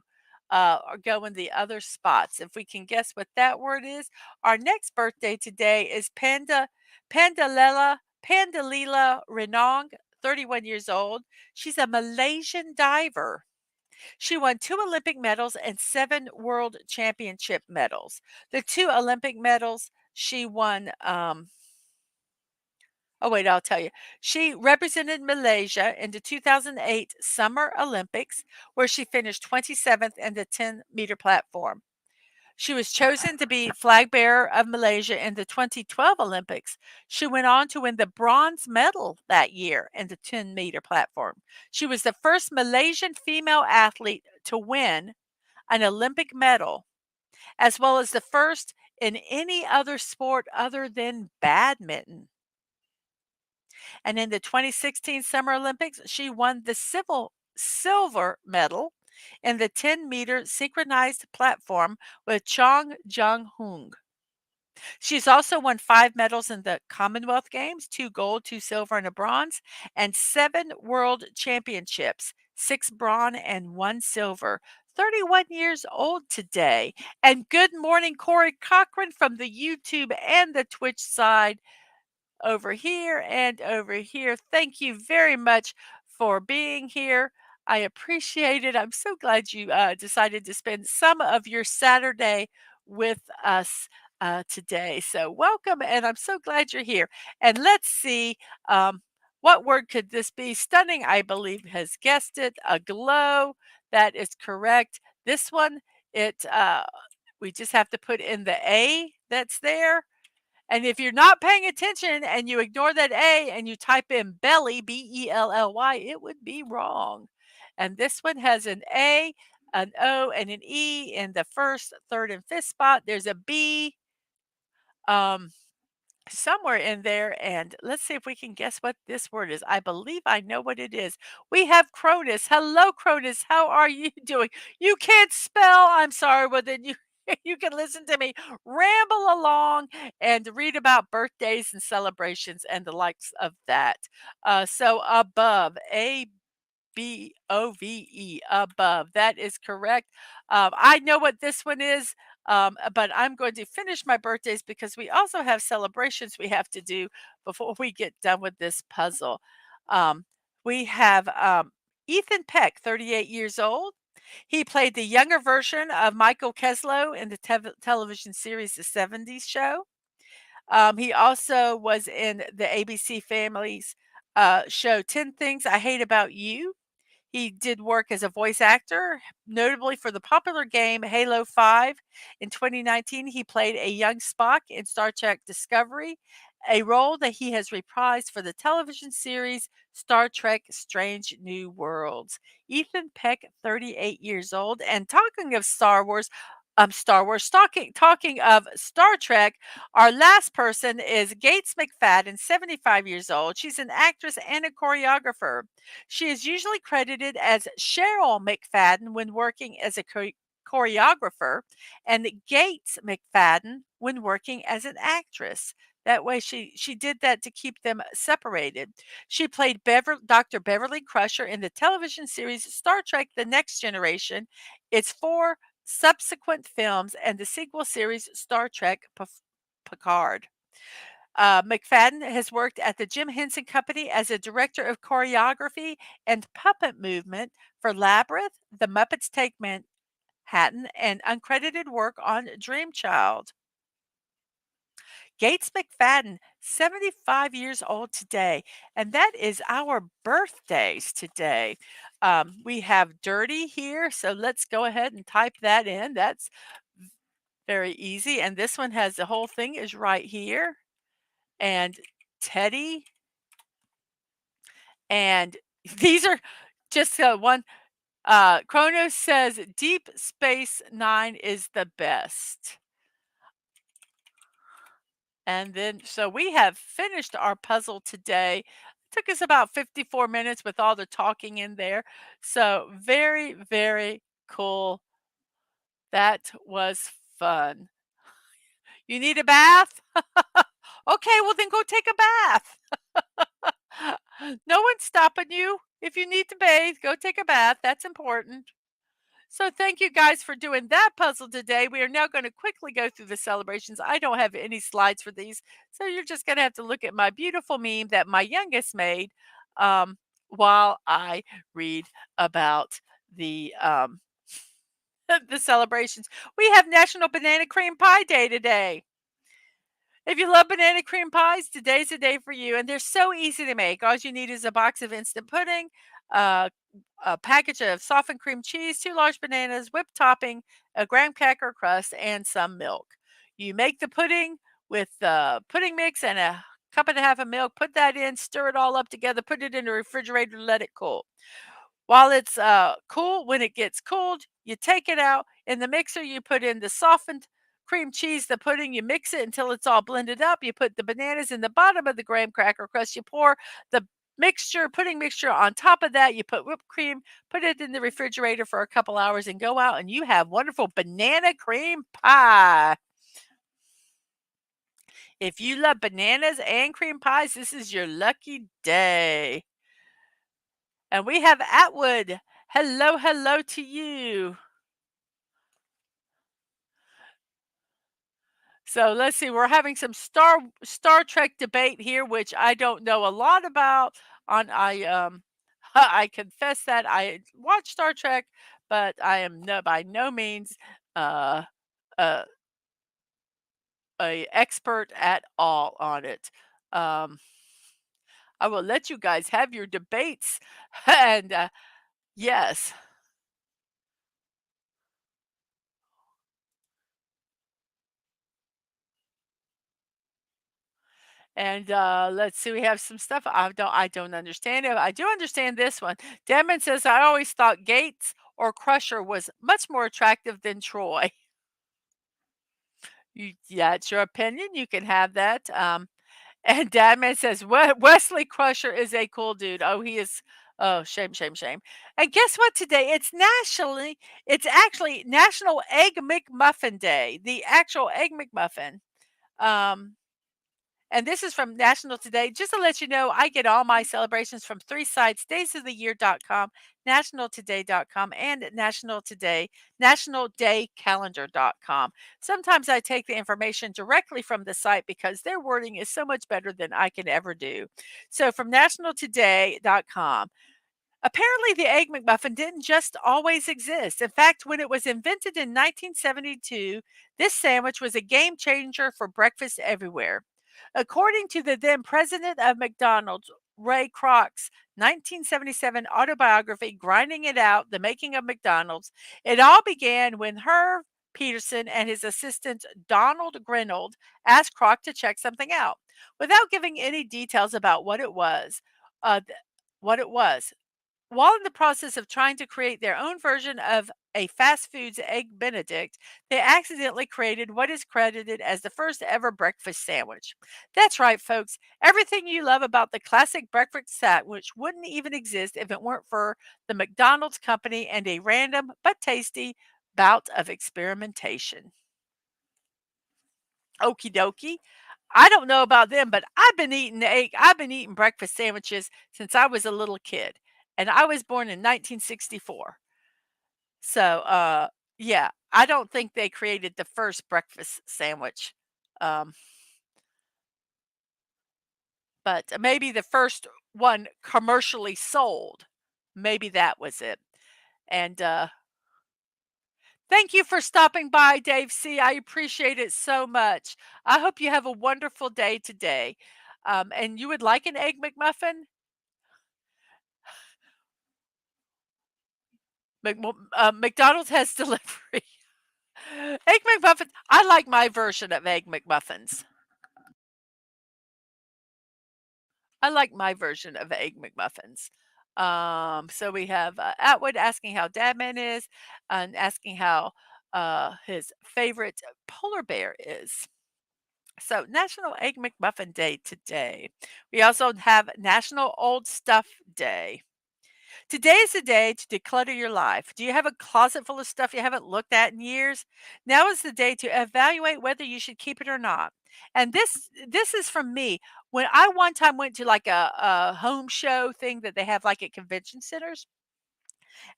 are going the other spots. If we can guess what that word is, our next birthday today is Pandalila Renong, 31 years old. She's a Malaysian diver. She won 2 Olympic medals and 7 world championship medals. The 2 Olympic medals she won oh, wait, I'll tell you. She represented Malaysia in the 2008 Summer Olympics, where she finished 27th in the 10-meter platform. She was chosen to be flag bearer of Malaysia in the 2012 Olympics. She went on to win the bronze medal that year in the 10-meter platform. She was the first Malaysian female athlete to win an Olympic medal, as well as the first in any other sport other than badminton. And in the 2016 Summer Olympics, she won the silver medal in the 10-meter synchronized platform with Chong Jung Hoong. She's also won 5 medals in the Commonwealth Games, 2 gold, 2 silver, and a bronze, and 7 world championships, 6 bronze and 1 silver. 31 years old today. And good morning, Corey Cochran from the YouTube and the Twitch side over here and over here. Thank you very much for being here. I appreciate it. I'm so glad you decided to spend some of your Saturday with us today. So, welcome, and I'm so glad you're here. And let's see what word could this be? Stunning, I believe, has guessed it. A glow. That is correct. This one, we just have to put in the A that's there, and if you're not paying attention and you ignore that A and you type in belly, Bellly, it would be wrong. And this one has an A, an O, and an E in the first, third, and fifth spot. There's a B um, somewhere in there. And let's see if we can guess what this word is. I believe I know what it is. We have Cronus. Hello, Cronus. How are you doing? You can't spell. I'm sorry. Well, then you. You can listen to me ramble along and read about birthdays and celebrations and the likes of that. So above, Above, above. That is correct. I know what this one is, but I'm going to finish my birthdays because we also have celebrations we have to do before we get done with this puzzle. Um, we have Ethan Peck, 38 years old. He played the younger version of Michael Keslow in the television series The 70s Show. He also was in the ABC Family's show 10 Things I Hate About You. He did work as a voice actor, notably for the popular game Halo 5. In 2019, he played a young Spock in Star Trek Discovery, a role that he has reprised for the television series Star Trek Strange New Worlds. Ethan Peck, 38 years old. And talking of talking of Star Trek, our last person is Gates McFadden, 75 years old. She's an actress and a choreographer. She is usually credited as Cheryl McFadden when working as a choreographer, and Gates McFadden when working as an actress. That way, she did that to keep them separated. She played Dr. Beverly Crusher in the television series Star Trek: The Next Generation. Its 4 subsequent films and the sequel series Star Trek Picard. McFadden has worked at the Jim Henson Company as a director of choreography and puppet movement for Labyrinth, The Muppets Take Manhattan, and uncredited work on Dreamchild. Gates McFadden, 75 years old today, and that is our birthdays today. We have dirty here, so let's go ahead and type that in. That's very easy, and this one has the whole thing is right here, and Teddy, and these are just, one Chronos says Deep Space Nine is the best. And then, so we have finished our puzzle today. Took us about 54 minutes with all the talking in there. So very, very cool. That was fun. You need a bath? Okay, well then go take a bath. No one's stopping you. If you need to bathe, go take a bath. That's important. So thank you guys for doing that puzzle today. We are now going to quickly go through the celebrations. I don't have any slides for these, so you're just going to have to look at my beautiful meme that my youngest made um, while I read about the celebrations. We have National Banana Cream Pie Day today. If you love banana cream pies, today's the day for you. And they're so easy to make. All you need is a box of instant pudding, uh, a package of softened cream cheese, 2 large bananas, whipped topping, a graham cracker crust, and some milk. You make the pudding with pudding mix and a cup and a half of milk. Put that in, stir it all up together, put it in the refrigerator, let it cool. While it's cool, when it gets cooled, you take it out. In the mixer, you put in the softened cream cheese, the pudding, you mix it until it's all blended up. You put the bananas in the bottom of the graham cracker crust. You pour the pudding mixture on top of that. You put whipped cream, put it in the refrigerator for a couple hours, and go out, and you have wonderful banana cream pie. If you love bananas and cream pies, this is your lucky day. And we have Atwood. Hello, hello to you. So let's see, we're having some Star Trek debate here, which I don't know a lot about. On I I confess that I watch Star Trek, but I am by no means uh, uh, a expert at all on it. Um, I will let you guys have your debates, and yes. And let's see, we have some stuff I don't understand it. I do understand this one. Demon says I always thought Gates or Crusher was much more attractive than Troy. Yeah, it's your opinion. You can have that. And Dadman says Wesley Crusher is a cool dude. Oh, he is. Oh, shame, shame, shame. And guess what? Today it's actually National Egg McMuffin Day. The actual Egg McMuffin. Um, And this is from National Today. Just to let you know, I get all my celebrations from 3 sites, daysoftheyear.com, nationaltoday.com, and nationaldaycalendar.com. Sometimes I take the information directly from the site because their wording is so much better than I can ever do. So from nationaltoday.com, apparently, the Egg McMuffin didn't just always exist. In fact, when it was invented in 1972, this sandwich was a game changer for breakfast everywhere. According to the then president of McDonald's, Ray Kroc's 1977 autobiography, Grinding It Out The Making of McDonald's, it all began when Herb Peterson and his assistant Donald Grinold asked Kroc to check something out. Without giving any details about uh, th- what it was, while in the process of trying to create their own version of a fast food's Egg Benedict, they accidentally created what is credited as the first ever breakfast sandwich. That's right, folks. Everything you love about the classic breakfast sandwich wouldn't even exist if it weren't for the McDonald's company and a random but tasty bout of experimentation. Okie dokie. I don't know about them, but I've been eating breakfast sandwiches since I was a little kid. And I was born in 1964. So yeah, I don't think they created the first breakfast sandwich. Um, but maybe the first one commercially sold. Maybe that was it. And Thank you for stopping by, Dave C. I appreciate it so much. I hope you have a wonderful day today. And you would like an Egg McMuffin? McDonald's has delivery. Egg McMuffins. I like my version of Egg McMuffins. I like my version of Egg McMuffins. So we have Atwood asking how Dadman is and asking how his favorite polar bear is. So, National Egg McMuffin Day today. We also have National Old Stuff Day. Today is the day to declutter your life. Do you have a closet full of stuff you haven't looked at in years? Now is the day to evaluate whether you should keep it or not. And this is from me. When I one time went to like a home show thing that they have like at convention centers,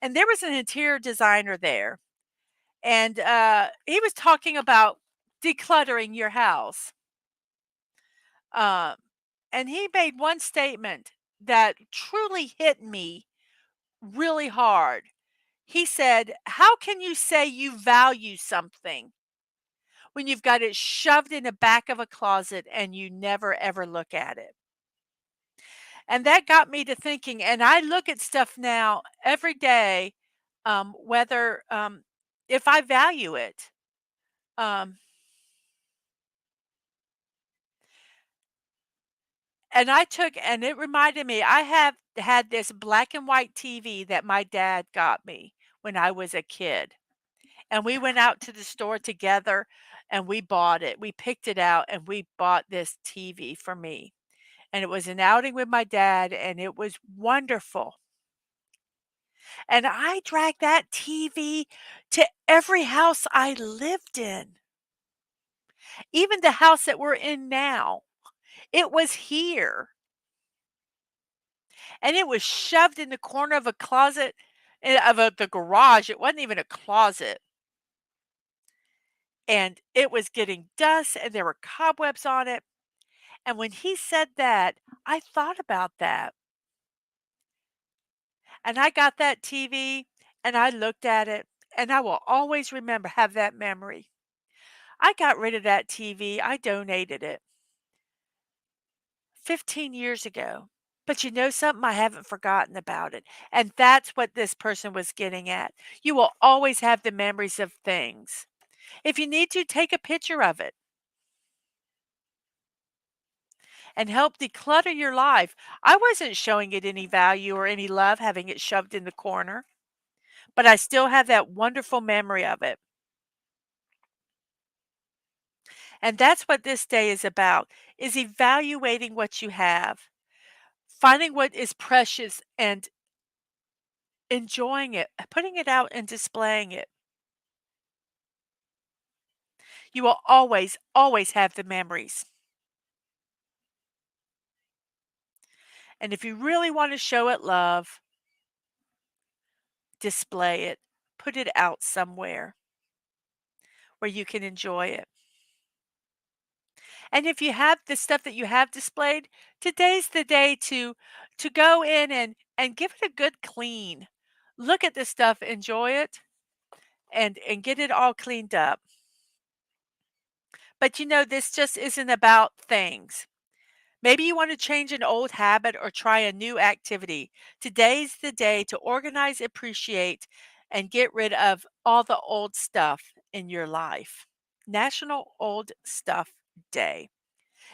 and there was an interior designer there, and he was talking about decluttering your house. Um, and he made one statement that truly hit me really hard. He said, "How can you say you value something when you've got it shoved in the back of a closet and you never ever look at it?" And that got me to thinking, and I look at stuff now every day, whether if I value it. Um, and I took, and it reminded me, I have had this black and white TV that my dad got me when I was a kid. And we went out to the store together and we bought it. We picked it out and we bought this TV for me. And it was an outing with my dad and it was wonderful. And I dragged that TV to every house I lived in, even the house that we're in now. It was here and it was shoved in the corner of a closet of the garage. It wasn't even a closet. And it was getting dust and there were cobwebs on it. And when he said that, I thought about that. And I got that TV and I looked at it and I will always remember, have that memory. I got rid of that TV. I donated it 15 years ago. But you know something? I haven't forgotten about it. And that's what this person was getting at. You will always have the memories of things. If you need to, take a picture of it and help declutter your life. I wasn't showing it any value or any love having it shoved in the corner, but I still have that wonderful memory of it. And that's what this day is about, is evaluating what you have, finding what is precious and enjoying it, putting it out and displaying it. You will always, always have the memories. And if you really want to show it love, display it, put it out somewhere where you can enjoy it. And if you have the stuff that you have displayed, today's the day to go in and give it a good clean. Look at the stuff, enjoy it, and get it all cleaned up. But you know, this just isn't about things. Maybe you want to change an old habit or try a new activity. Today's the day to organize, appreciate, and get rid of all the old stuff in your life. National Old Stuff Day.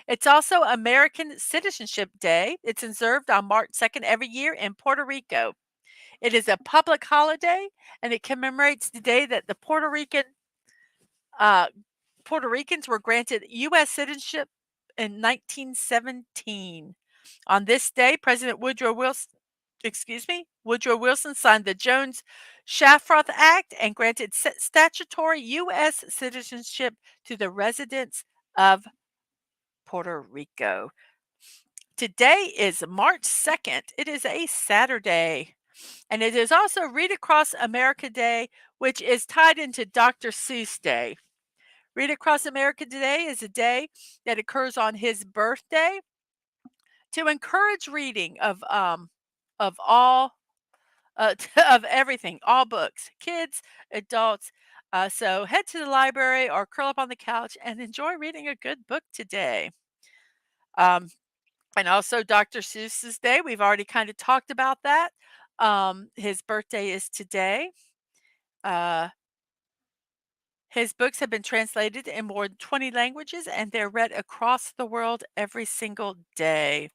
It's also American Citizenship Day. It's observed on March 2nd every year in Puerto Rico. It is a public holiday and it commemorates the day that the uh, Puerto Ricans were granted U.S. citizenship in 1917. On this day, President Woodrow Wilson signed the Jones-Shafroth Act and granted statutory U.S. citizenship to the residents of Puerto Rico. Today is March 2nd. It is a Saturday. And it is also Read Across America Day, which is tied into Dr. Seuss Day. Read Across America Day is a day that occurs on his birthday to encourage reading of all of everything, all books, kids, adults. So head to the library or curl up on the couch and enjoy reading a good book today. Um, and also Dr. Seuss's day. We've already kind of talked about that. His birthday is today. Uh, his books have been translated in more than 20 languages and they're read across the world every single day.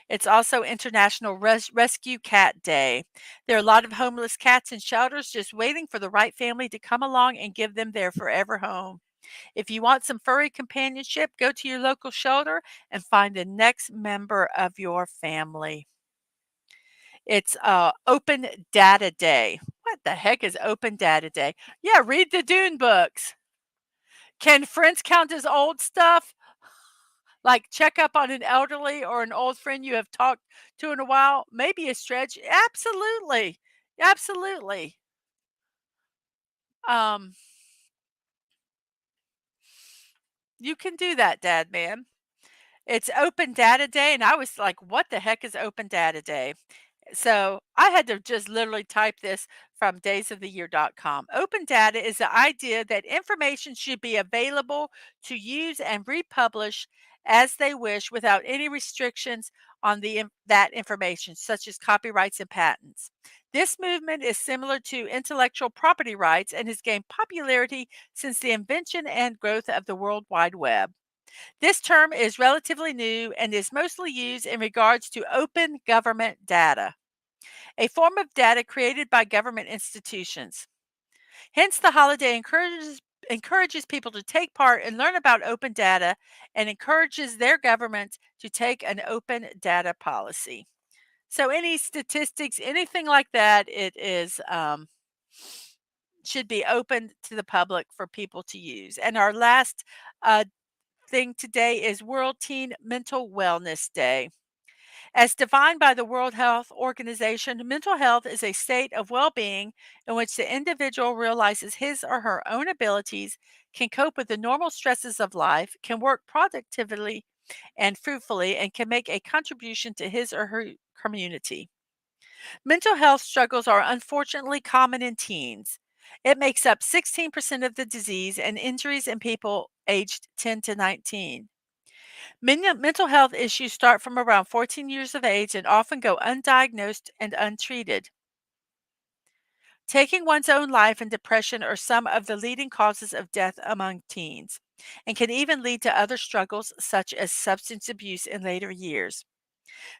It's also International Rescue Cat Day. There are a lot of homeless cats in shelters just waiting for the right family to come along and give them their forever home. If you want some furry companionship, go to your local shelter and find the next member of your family. It's Open Data Day. What the heck is Open Data Day? Yeah, read the Dune books. Can friends count as old stuff? Like check up on an elderly or an old friend you have talked to in a while? Maybe a stretch. Absolutely. Absolutely. Um, you can do that, Dad man. It's Open Data Day, and I was like, "What the heck is Open Data Day?" So I had to just literally type this from daysoftheyear.com. Open data is the idea that information should be available to use and republish as they wish without any restrictions on that information, such as copyrights and patents. This movement is similar to intellectual property rights and has gained popularity since the invention and growth of the World Wide Web. This term is relatively new and is mostly used in regards to open government data, a form of data created by government institutions. Hence, the holiday encourages people to take part and learn about open data and encourages their government to take an open data policy. So, any statistics, anything like that, it is should be open to the public for people to use. And our last uh, thing today is World Teen Mental Wellness Day. As defined by the World Health Organization, mental health is a state of well being in which the individual realizes his or her own abilities, can cope with the normal stresses of life, can work productively and fruitfully, and can make a contribution to his or her community. Mental health struggles are unfortunately common in teens. It makes up 16% of the disease and injuries in people aged 10 to 19. Mental health issues start from around 14 years of age and often go undiagnosed and untreated. Taking one's own life and depression are some of the leading causes of death among teens and can even lead to other struggles such as substance abuse in later years.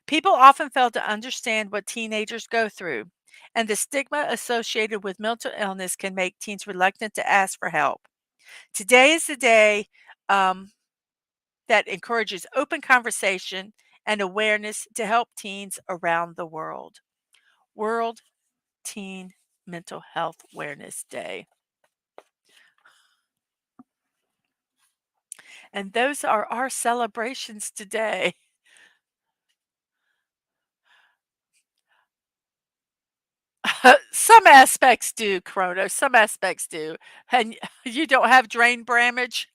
People often fail to understand what teenagers go through, and the stigma associated with mental illness can make teens reluctant to ask for help. Today is the day um, that encourages open conversation and awareness to help teens around the world. World Teen Mental Health Awareness Day. And those are our celebrations today. Some aspects do, Corona. Some aspects do. And you don't have drain bramage.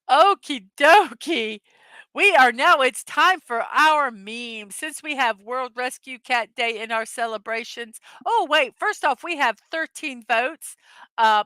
Okie dokie. We are now, it's time for our meme. Since we have World Rescue Cat Day in our celebrations. Oh, wait. First off, we have 13 votes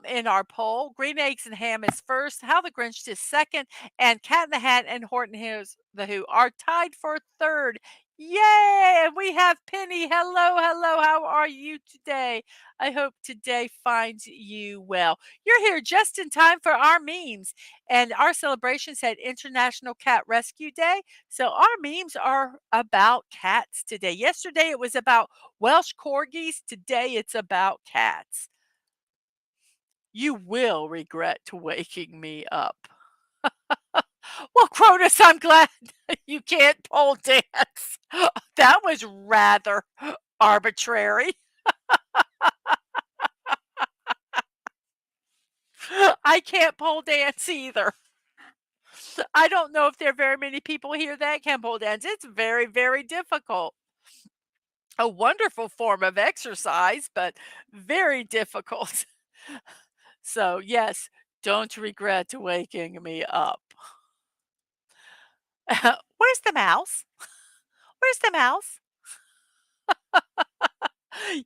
in our poll. Green Eggs and Ham is first. How the Grinch is second. And Cat in the Hat and Horton Hears the Who are tied for third. Yay! And we have Penny. Hello, hello. How are you today? I hope today finds you well. You're here just in time for our memes. And our celebrations had International Cat Rescue Day. So our memes are about cats today. Yesterday it was about Welsh corgis. Today it's about cats. You will regret waking me up. Well, Cronus, I'm glad you can't pole dance. That was rather arbitrary. I can't pole dance either. I don't know if there are very many people here that can pole dance. It's very, very difficult. A wonderful form of exercise, but very difficult. So, yes, don't regret waking me up. Where's the mouse? Where's the mouse?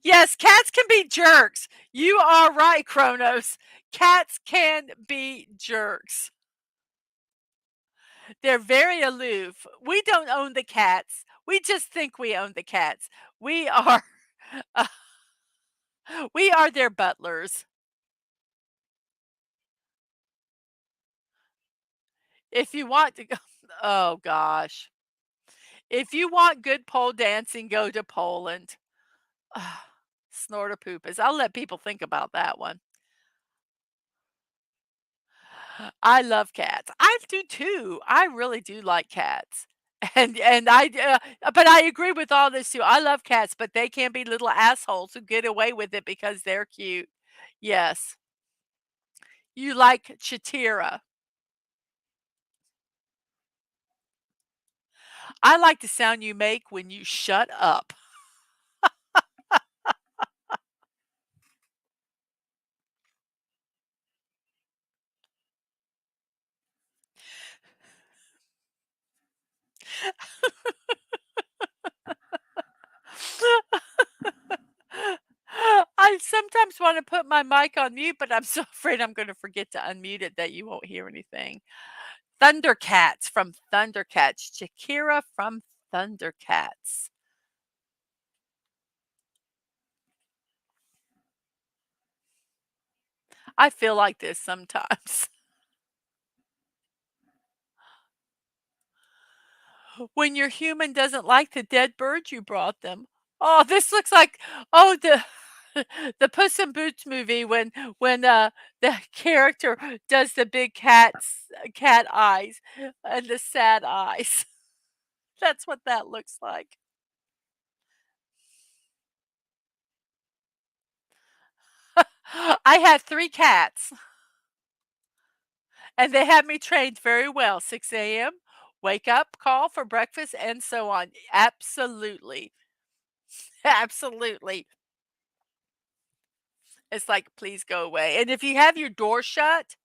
Yes, cats can be jerks. You are right, Kronos. Cats can be jerks. They're very aloof. We don't own the cats. We just think we own the cats. We are we are their butlers. If you want to go oh gosh. If you want good pole dancing, go to Poland. Snorter-poopers. I'll let people think about that one. I love cats. I do too. I really do like cats. And but I agree with all this too. I love cats, but they can be little assholes who get away with it because they're cute. Yes. You like Chatira. I like the sound you make when you shut up. I sometimes want to put my mic on mute, but I'm so afraid I'm going to forget to unmute it that you won't hear anything. Thundercats from Thundercats. Shakira from Thundercats. I feel like this sometimes. When your human doesn't like the dead bird you brought them. Oh, this looks like the the Puss in Boots movie when the character does the big cat eyes and the sad eyes. That's what that looks like. I had 3 cats, and they had me trained very well. 6 a.m., wake up, call for breakfast, and so on. Absolutely. Absolutely. It's like, "Please go away." And if you have your door shut,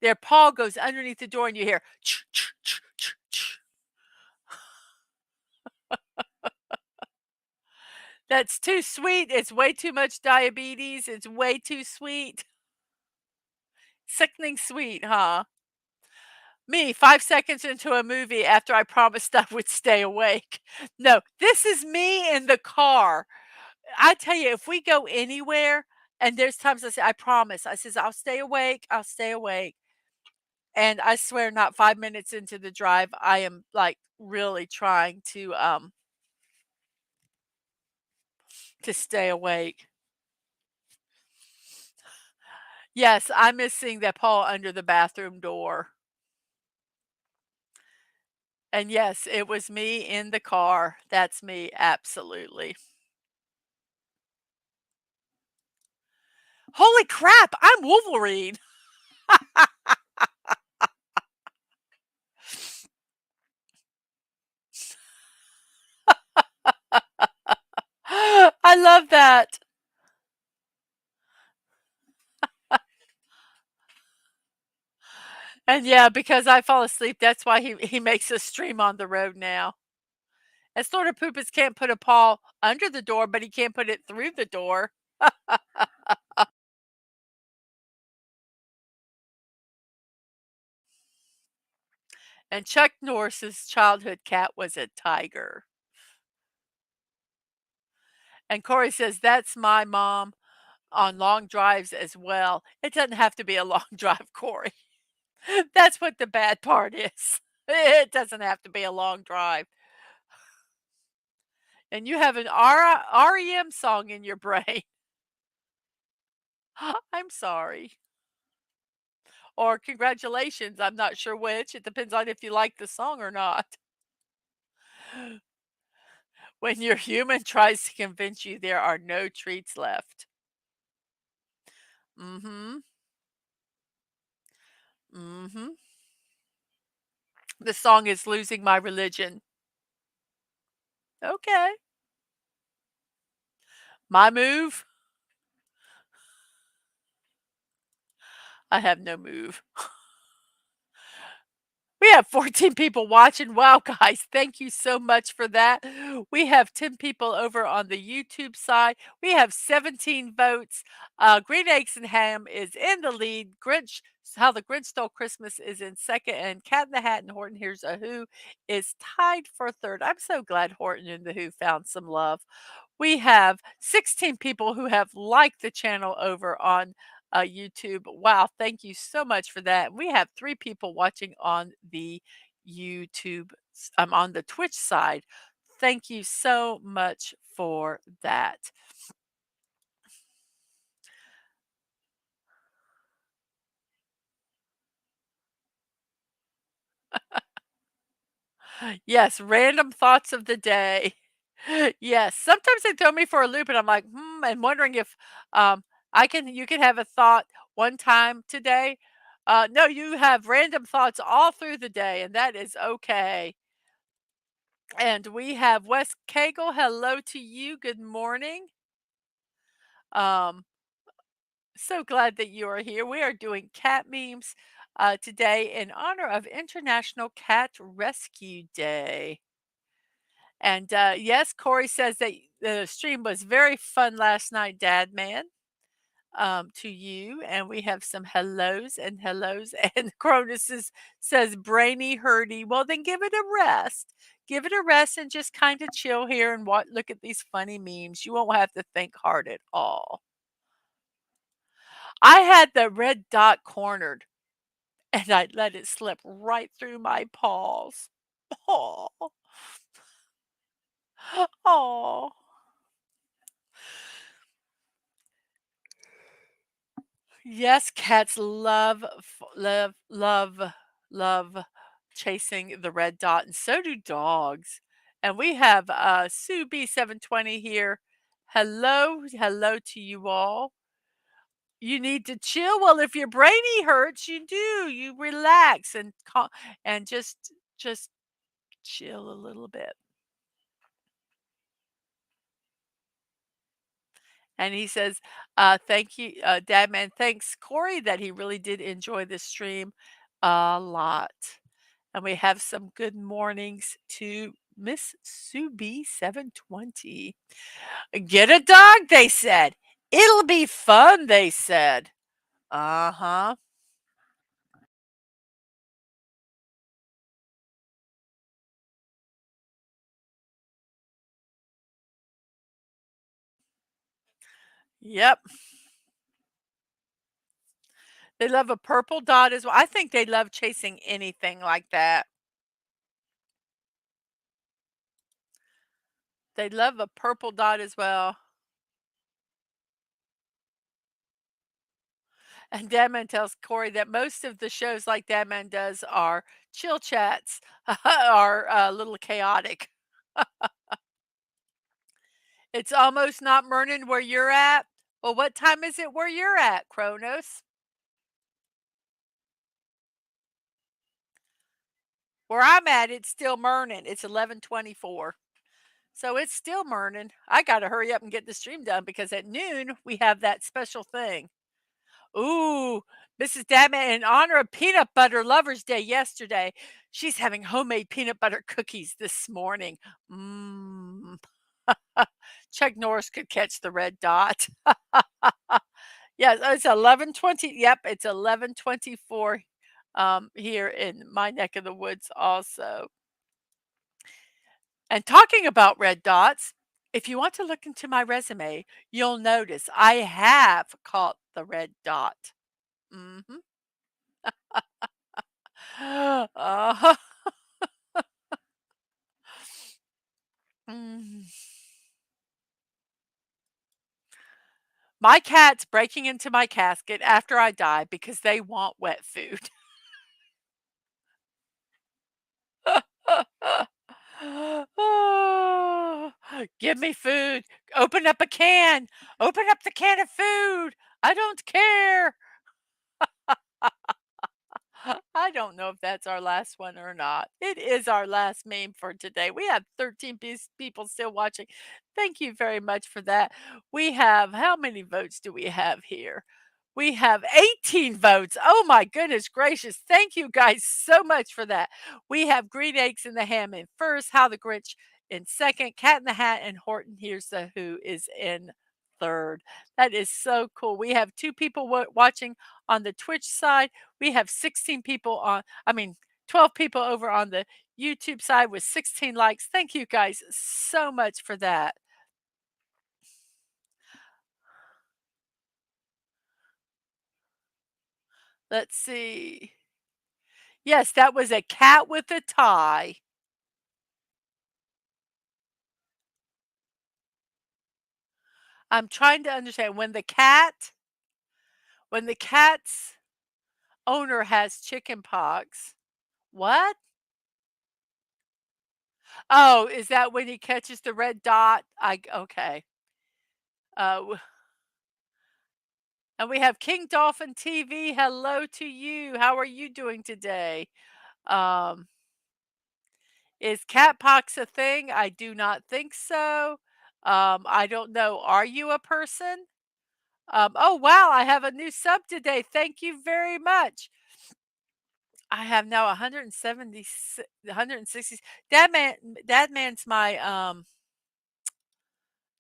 their paw goes underneath the door and you hear, "Ch, ch, ch, ch, ch." That's too sweet. It's way too much diabetes. It's way too sweet. Sickening sweet, huh? Me, 5 seconds into a movie after I promised I would stay awake. No, this is me in the car. I tell you, if we go anywhere and there's times I say, "I promise." I says, "I'll stay awake. I'll stay awake." And I swear not 5 minutes into the drive, I am, like, really trying to stay awake. Yes, I miss seeing that paw under the bathroom door. And yes, it was me in the car. That's me, absolutely. Holy crap, I'm Wolverine. I love that. And yeah, because I fall asleep, that's why he makes us stream on the road now. And Snorter Poopus can't put a paw under the door, but he can put it through the door. And Chuck Norris's childhood cat was a tiger. And Corey says, "That's my mom on long drives as well." It doesn't have to be a long drive, Corey. That's what the bad part is. It doesn't have to be a long drive. And you have an REM song in your brain. I'm sorry. Or congratulations, I'm not sure which. It depends on if you like the song or not. When your human tries to convince you there are no treats left. Mhm. Mhm. The song is "Losing My Religion." Okay. My move? I have no move. We have 14 people watching. Wow, guys, thank you so much for that. We have 10 people over on the YouTube side. We have 17 votes. Green Eggs and Ham is in the lead. Grinch, How the Grinch Stole Christmas is in second. And Cat in the Hat and Horton Hears a Who is tied for third. I'm so glad Horton and the Who found some love. We have 16 people who have liked the channel over on YouTube. Wow, thank you so much for that. We have 3 people watching on the on the Twitch side. Thank you so much for that. Yes, random thoughts of the day. Yes, sometimes they throw me for a loop and I'm like, and wondering if um you can have a thought one time today. No, you have random thoughts all through the day, and that is okay. And we have Wes Cagle. Hello to you. Good morning. Um, so glad that you are here. We are doing cat memes today in honor of International Cat Rescue Day. And yes, Corey says that the stream was very fun last night, Dad Man. To you, and we have some hellos and hellos, and says brainy hurdy. Well, then give it a rest. Give it a rest and just kind of chill here and look at these funny memes. You won't have to think hard at all. I had the red dot cornered, and I let it slip right through my paws. Oh, oh. Yes, cats love chasing the red dot, and so do dogs. And we have Sue B720 here. Hello, hello to you all. You need to chill. Well, if your brainy hurts, you do. You relax and and just chill a little bit. And he says, thank you, Dadman. Thanks, Corey, that he really did enjoy this stream a lot. And we have some good mornings to Miss Sue B720. Get a dog, they said. It'll be fun, they said. Uh huh. Yep. They love a purple dot as well. I think they love chasing anything like that. They love a purple dot as well. And Dadman tells Corey that most of the shows like Dadman does are chill chats, are a little chaotic. It's almost not Mernon where you're at. Well, what time is it where you're at, Kronos? Where I'm at, it's still Mernon. It's 11:24. So it's still Mernon. I got to hurry up and get the stream done because at noon we have that special thing. Ooh, Mrs. Dadman, in honor of Peanut Butter Lovers Day yesterday, she's having homemade peanut butter cookies this morning. Mmm. Chuck Norris could catch the red dot. Yes, it's 11:20. Yep, it's 11:24 here in my neck of the woods also. And talking about red dots, if you want to look into my resume, you'll notice I have caught the red dot. Mhm. Uh-huh. Mm. My cat's breaking into my casket after I die because they want wet food. Oh, give me food. Open up a can. Open up the can of food. I don't care. I don't know if that's our last one or not. It is our last meme for today. We have 13 people still watching. Thank you very much for that. We have, how many votes do we have here? We have 18 votes. Oh my goodness gracious. Thank you guys so much for that. We have Green Eggs in the Ham in first, How the Grinch in second, Cat in the Hat, and Horton Hears the Who is in third. That is so cool. We have two people watching on the Twitch side. We have 16 people on, I mean, 12 people over on the YouTube side with 16 likes. Thank you guys so much for that. Let's see. Yes, that was a cat with a tie. I'm trying to understand when the cat's owner has chicken pox. What? Oh, is that when he catches the red dot? I okay. W and we have King Dolphin TV. Hello to you. How are you doing today? Um, is cat pox a thing? I do not think so. I don't know. Are you a person? Oh wow, I have a new sub today. Thank you very much. I have now 170, 160. Dadman's my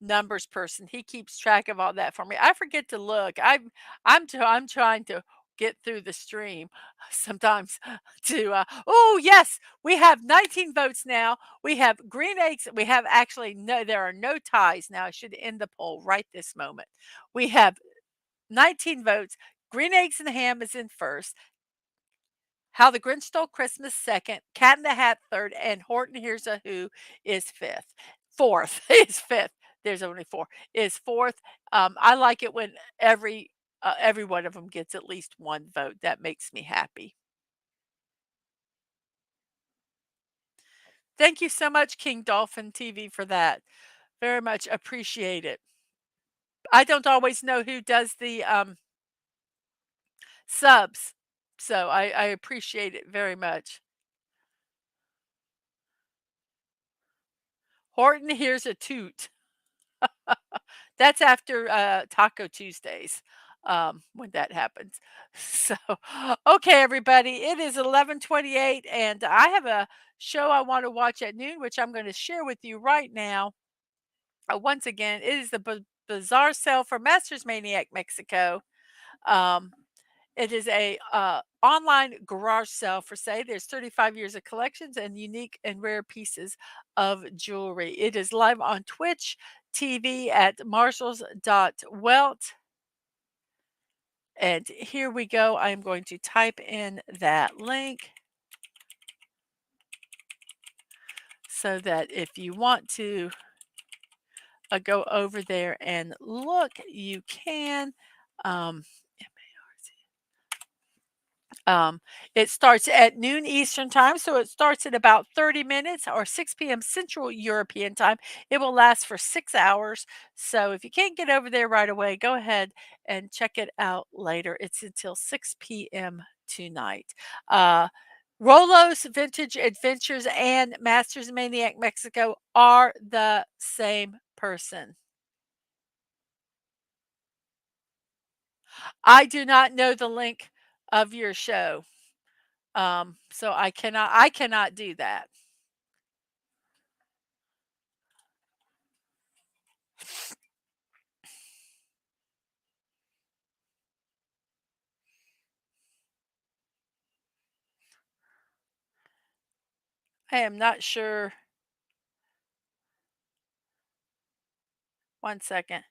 numbers person. He keeps track of all that for me. I forget to look. I'm trying to get through the stream sometimes to oh yes, we have 19 votes now. We have green eggs. We have actually no, there are no ties now. I should end the poll right this moment. We have 19 votes. Green eggs and ham is in first. How the Grinch Stole Christmas second, Cat in the Hat third, and Horton Hears a Who is fifth. Fourth is fifth. There's only four. Is fourth. I like it when every one of them gets at least one vote. That makes me happy. Thank you so much, King Dolphin TV, for that. Very much appreciate it. I don't always know who does the subs, so I appreciate it very much. Horton hears a toot. That's after, Taco Tuesdays, when that happens. So, okay, everybody, it is 11:28, and I have a show I wanna watch at noon, which I'm gonna share with you right now. Once again, it is the bazaar sale for Masters Maniac Mexico. Um, it is a, online garage sale for say there's 35 years of collections and unique and rare pieces of jewelry. It is live on Twitch TV at marshalls.welt. And here we go. I'm going to type in that link so that if you want to go over there and look, you can. Um, Um, it starts at noon Eastern time, so it starts at about 30 minutes or 6 p.m. Central European time. It will last for 6 hours. So if you can't get over there right away, go ahead and check it out later. It's until 6 p.m. tonight. Rolo's Vintage Adventures and Masters Maniac Mexico are the same person. I do not know the link of your show. So I cannot do that. I am not sure. One second.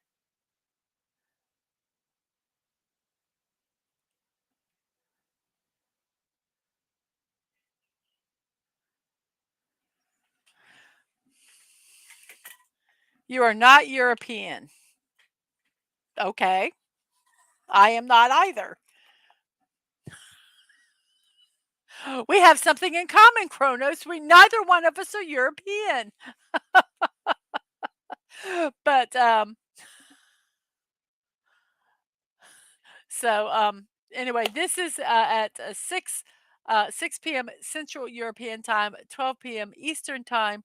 You are not European. Okay. I am not either. We have something in common, Kronos. We neither one of us are European. But so anyway, this is at 6 p.m. Central European time, 12 p.m. Eastern time.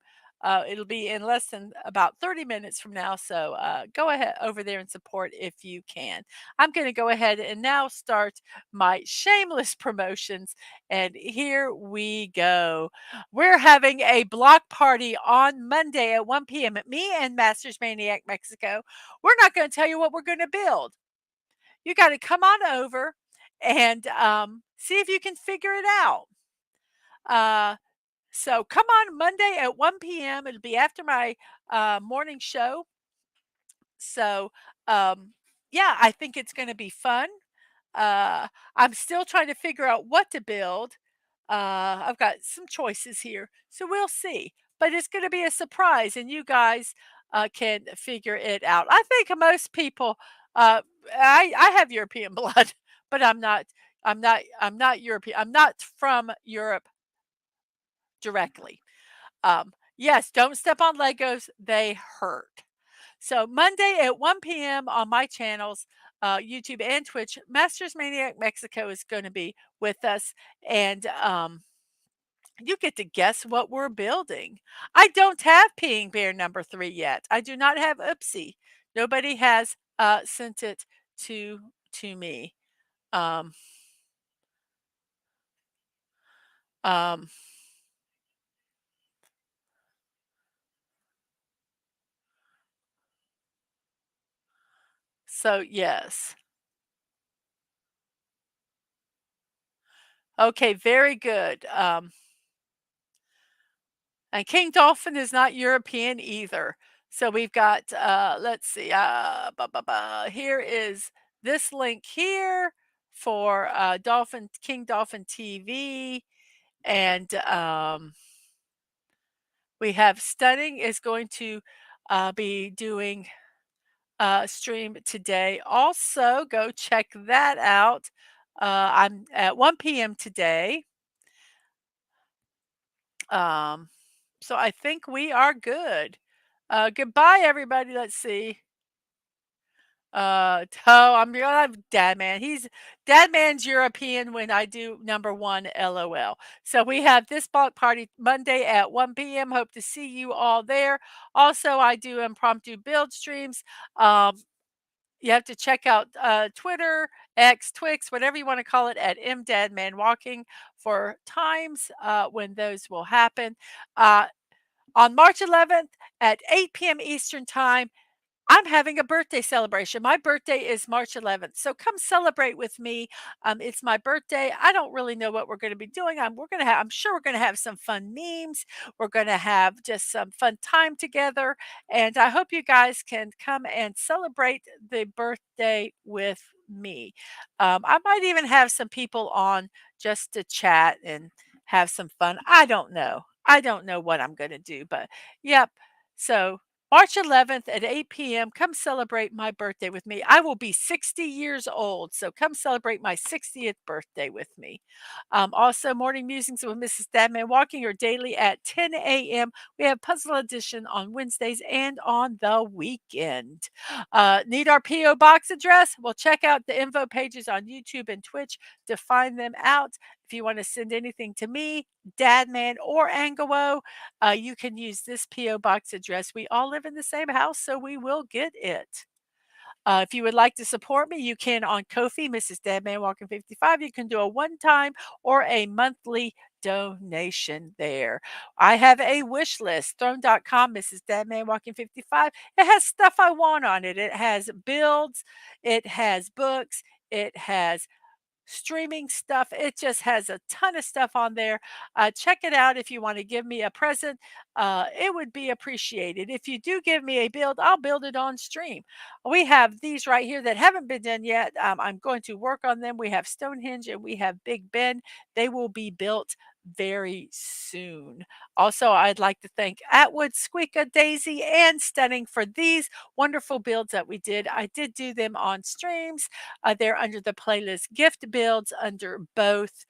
It'll be in less than about 30 minutes from now. So go ahead over there and support if you can. I'm going to go ahead and now start my shameless promotions. And here we go. We're having a block party on Monday at 1 p.m. at me and Masters Maniac Mexico. We're not going to tell you what we're going to build. You got to come on over and see if you can figure it out. Uh, so come on Monday at 1 p.m. It'll be after my morning show. So um, yeah, I think it's going to be fun. Uh, I'm still trying to figure out what to build. I've got some choices here, so we'll see. But it's going to be a surprise, and you guys can figure it out. I think most people. Uh, I have European blood, but I'm not. I'm not European. I'm not from Europe directly. Yes, don't step on Legos. They hurt. So Monday at 1 p.m. on my channels, YouTube and Twitch, Masters Maniac Mexico is going to be with us, and you get to guess what we're building. I don't have Peeing Bear number 3 yet. I do not have Oopsie. Nobody has sent it to me. Um, um, so yes. Okay, very good. And King Dolphin is not European either. So we've got, let's see, here is this link here for King Dolphin TV. And we have Stunning is going to be doing a stream today. Also, go check that out. I'm at 1 p.m. today. Um, so I think we are good. Goodbye, everybody. Let's see. Oh, I'm gonna have Dadman. Dadman's European when I do number 1, LOL. So we have this block party Monday at 1 p.m. Hope to see you all there. Also, I do impromptu build streams. You have to check out Twitter, X, Twix, whatever you want to call it, at MDadmanWalking for times when those will happen. Uh, on March 11th at 8 p.m. Eastern Time, I'm having a birthday celebration. My birthday is March 11th. So come celebrate with me. It's my birthday. I don't really know what we're going to be doing. I'm sure we're going to have some fun memes. We're going to have just some fun time together. And I hope you guys can come and celebrate the birthday with me. I might even have some people on just to chat and have some fun. I don't know. I don't know what I'm going to do, but yep. So March 11th at 8 p.m. Come celebrate my birthday with me. I will be 60 years old, so come celebrate my 60th birthday with me. Also, morning musings with Mrs. Dadman Walking are daily at 10 a.m. We have Puzzle Edition on Wednesdays and on the weekend. Need our P.O. Box address? Well, check out the info pages on YouTube and Twitch to find them out. If you want to send anything to me, Dadman, or Angelo, you can use this P.O. Box address. We all live in the same house, so we will get it. If you would like to support me, you can on Kofi, Mrs.DadmanWalking55. You can do a one-time or a monthly donation there. I have a wish list, throne.com, Mrs.DadmanWalking55. It has stuff I want on it. It has builds, it has books, it has streaming stuff. It just has a ton of stuff on there. Check it out if you want to give me a present. It would be appreciated. If you do give me a build, I'll build it on stream. We have these right here that haven't been done yet. I'm going to work on them. We have Stonehenge and we have Big Ben. They will be built very soon. Also, I'd like to thank Atwood, Squeaka, Daisy, and Stunning for these wonderful builds that we did. I did do them on streams. They're under the playlist gift builds under both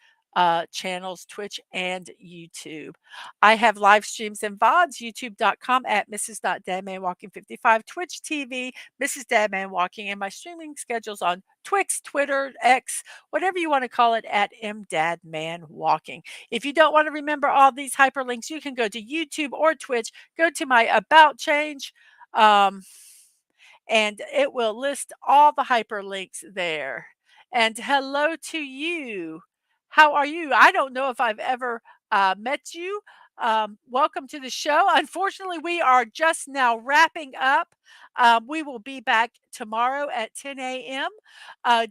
channels, Twitch and YouTube. I have live streams and VODs, youtube.com at Mrs.DadmanWalking55, Twitch TV, Mrs. Dadman Walking, and my streaming schedules on Twix, Twitter, X, whatever you want to call it, at MDadmanWalking. If you don't want to remember all these hyperlinks, you can go to YouTube or Twitch, go to my About change. Um, and it will list all the hyperlinks there. And hello to you. How are you? I don't know if I've ever met you. Welcome to the show. Unfortunately, we are just now wrapping up. We will be back tomorrow at 10 a.m.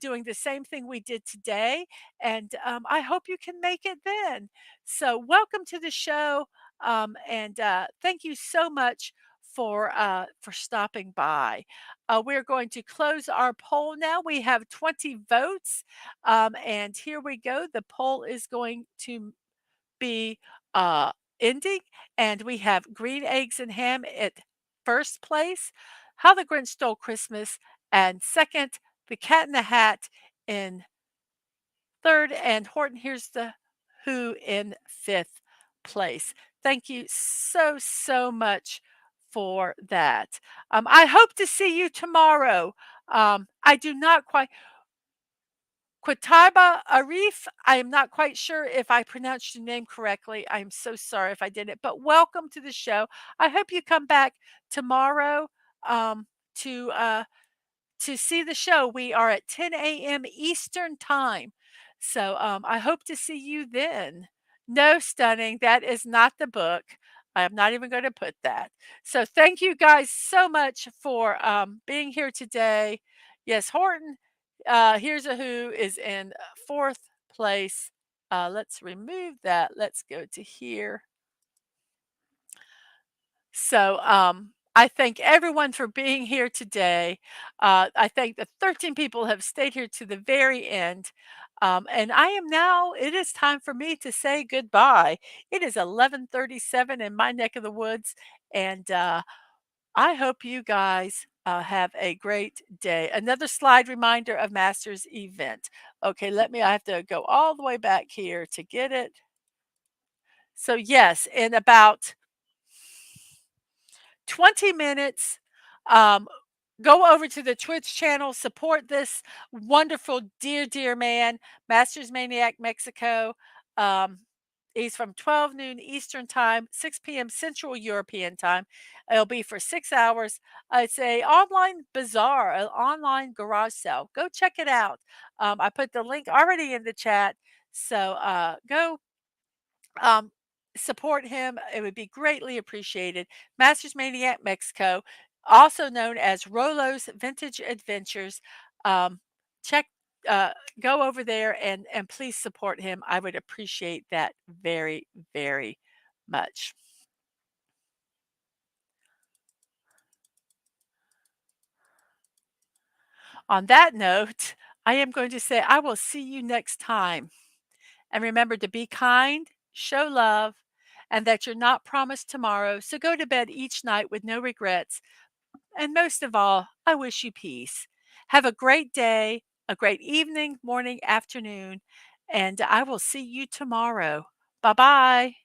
Doing the same thing we did today. And I hope you can make it then. So, welcome to the show. And thank you so much for stopping by. We're going to close our poll now. We have 20 votes. And here we go. The poll is going to be ending. And we have green eggs and ham at first place, How the Grinch Stole Christmas, and second, The Cat in the Hat in third, and Horton Hears the Who in fifth place. Thank you so, so much for that. I hope to see you tomorrow. I do not quite. Qutaiba Arif, I am not quite sure if I pronounced your name correctly. I am so sorry if I didn't, but welcome to the show. I hope you come back tomorrow um, to to see the show. We are at 10 a.m. Eastern Time. So I hope to see you then. No, Stunning, that is not the book. I am not even going to put that. So thank you guys so much for being here today. Yes, Horton, Here's a Who is in fourth place. Let's remove that. Let's go to here. So I thank everyone for being here today. I thank the 13 people have stayed here to the very end. And I am now, it is time for me to say goodbye. It is 11:37 in my neck of the woods. And I hope you guys have a great day. Another slide reminder of Master's event. Okay, I have to go all the way back here to get it. So, yes, in about 20 minutes. Um, Go over to the Twitch channel, support this wonderful, dear, dear man, Masters Maniac Mexico. Um, he's from 12 noon Eastern Time, 6 p.m. Central European Time. It'll be for 6 hours. It's a online bazaar, an online garage sale. Go check it out. I put the link already in the chat. So go um, support him. It would be greatly appreciated. Masters Maniac Mexico, also known as Rolo's Vintage Adventures. Um, check, uh, go over there and please support him. I would appreciate that very, very much. On that note, I am going to say I will see you next time. And remember to be kind, show love, and that you're not promised tomorrow. So go to bed each night with no regrets. And most of all, I wish you peace. Have a great day, a great evening, morning, afternoon, and I will see you tomorrow. Bye bye.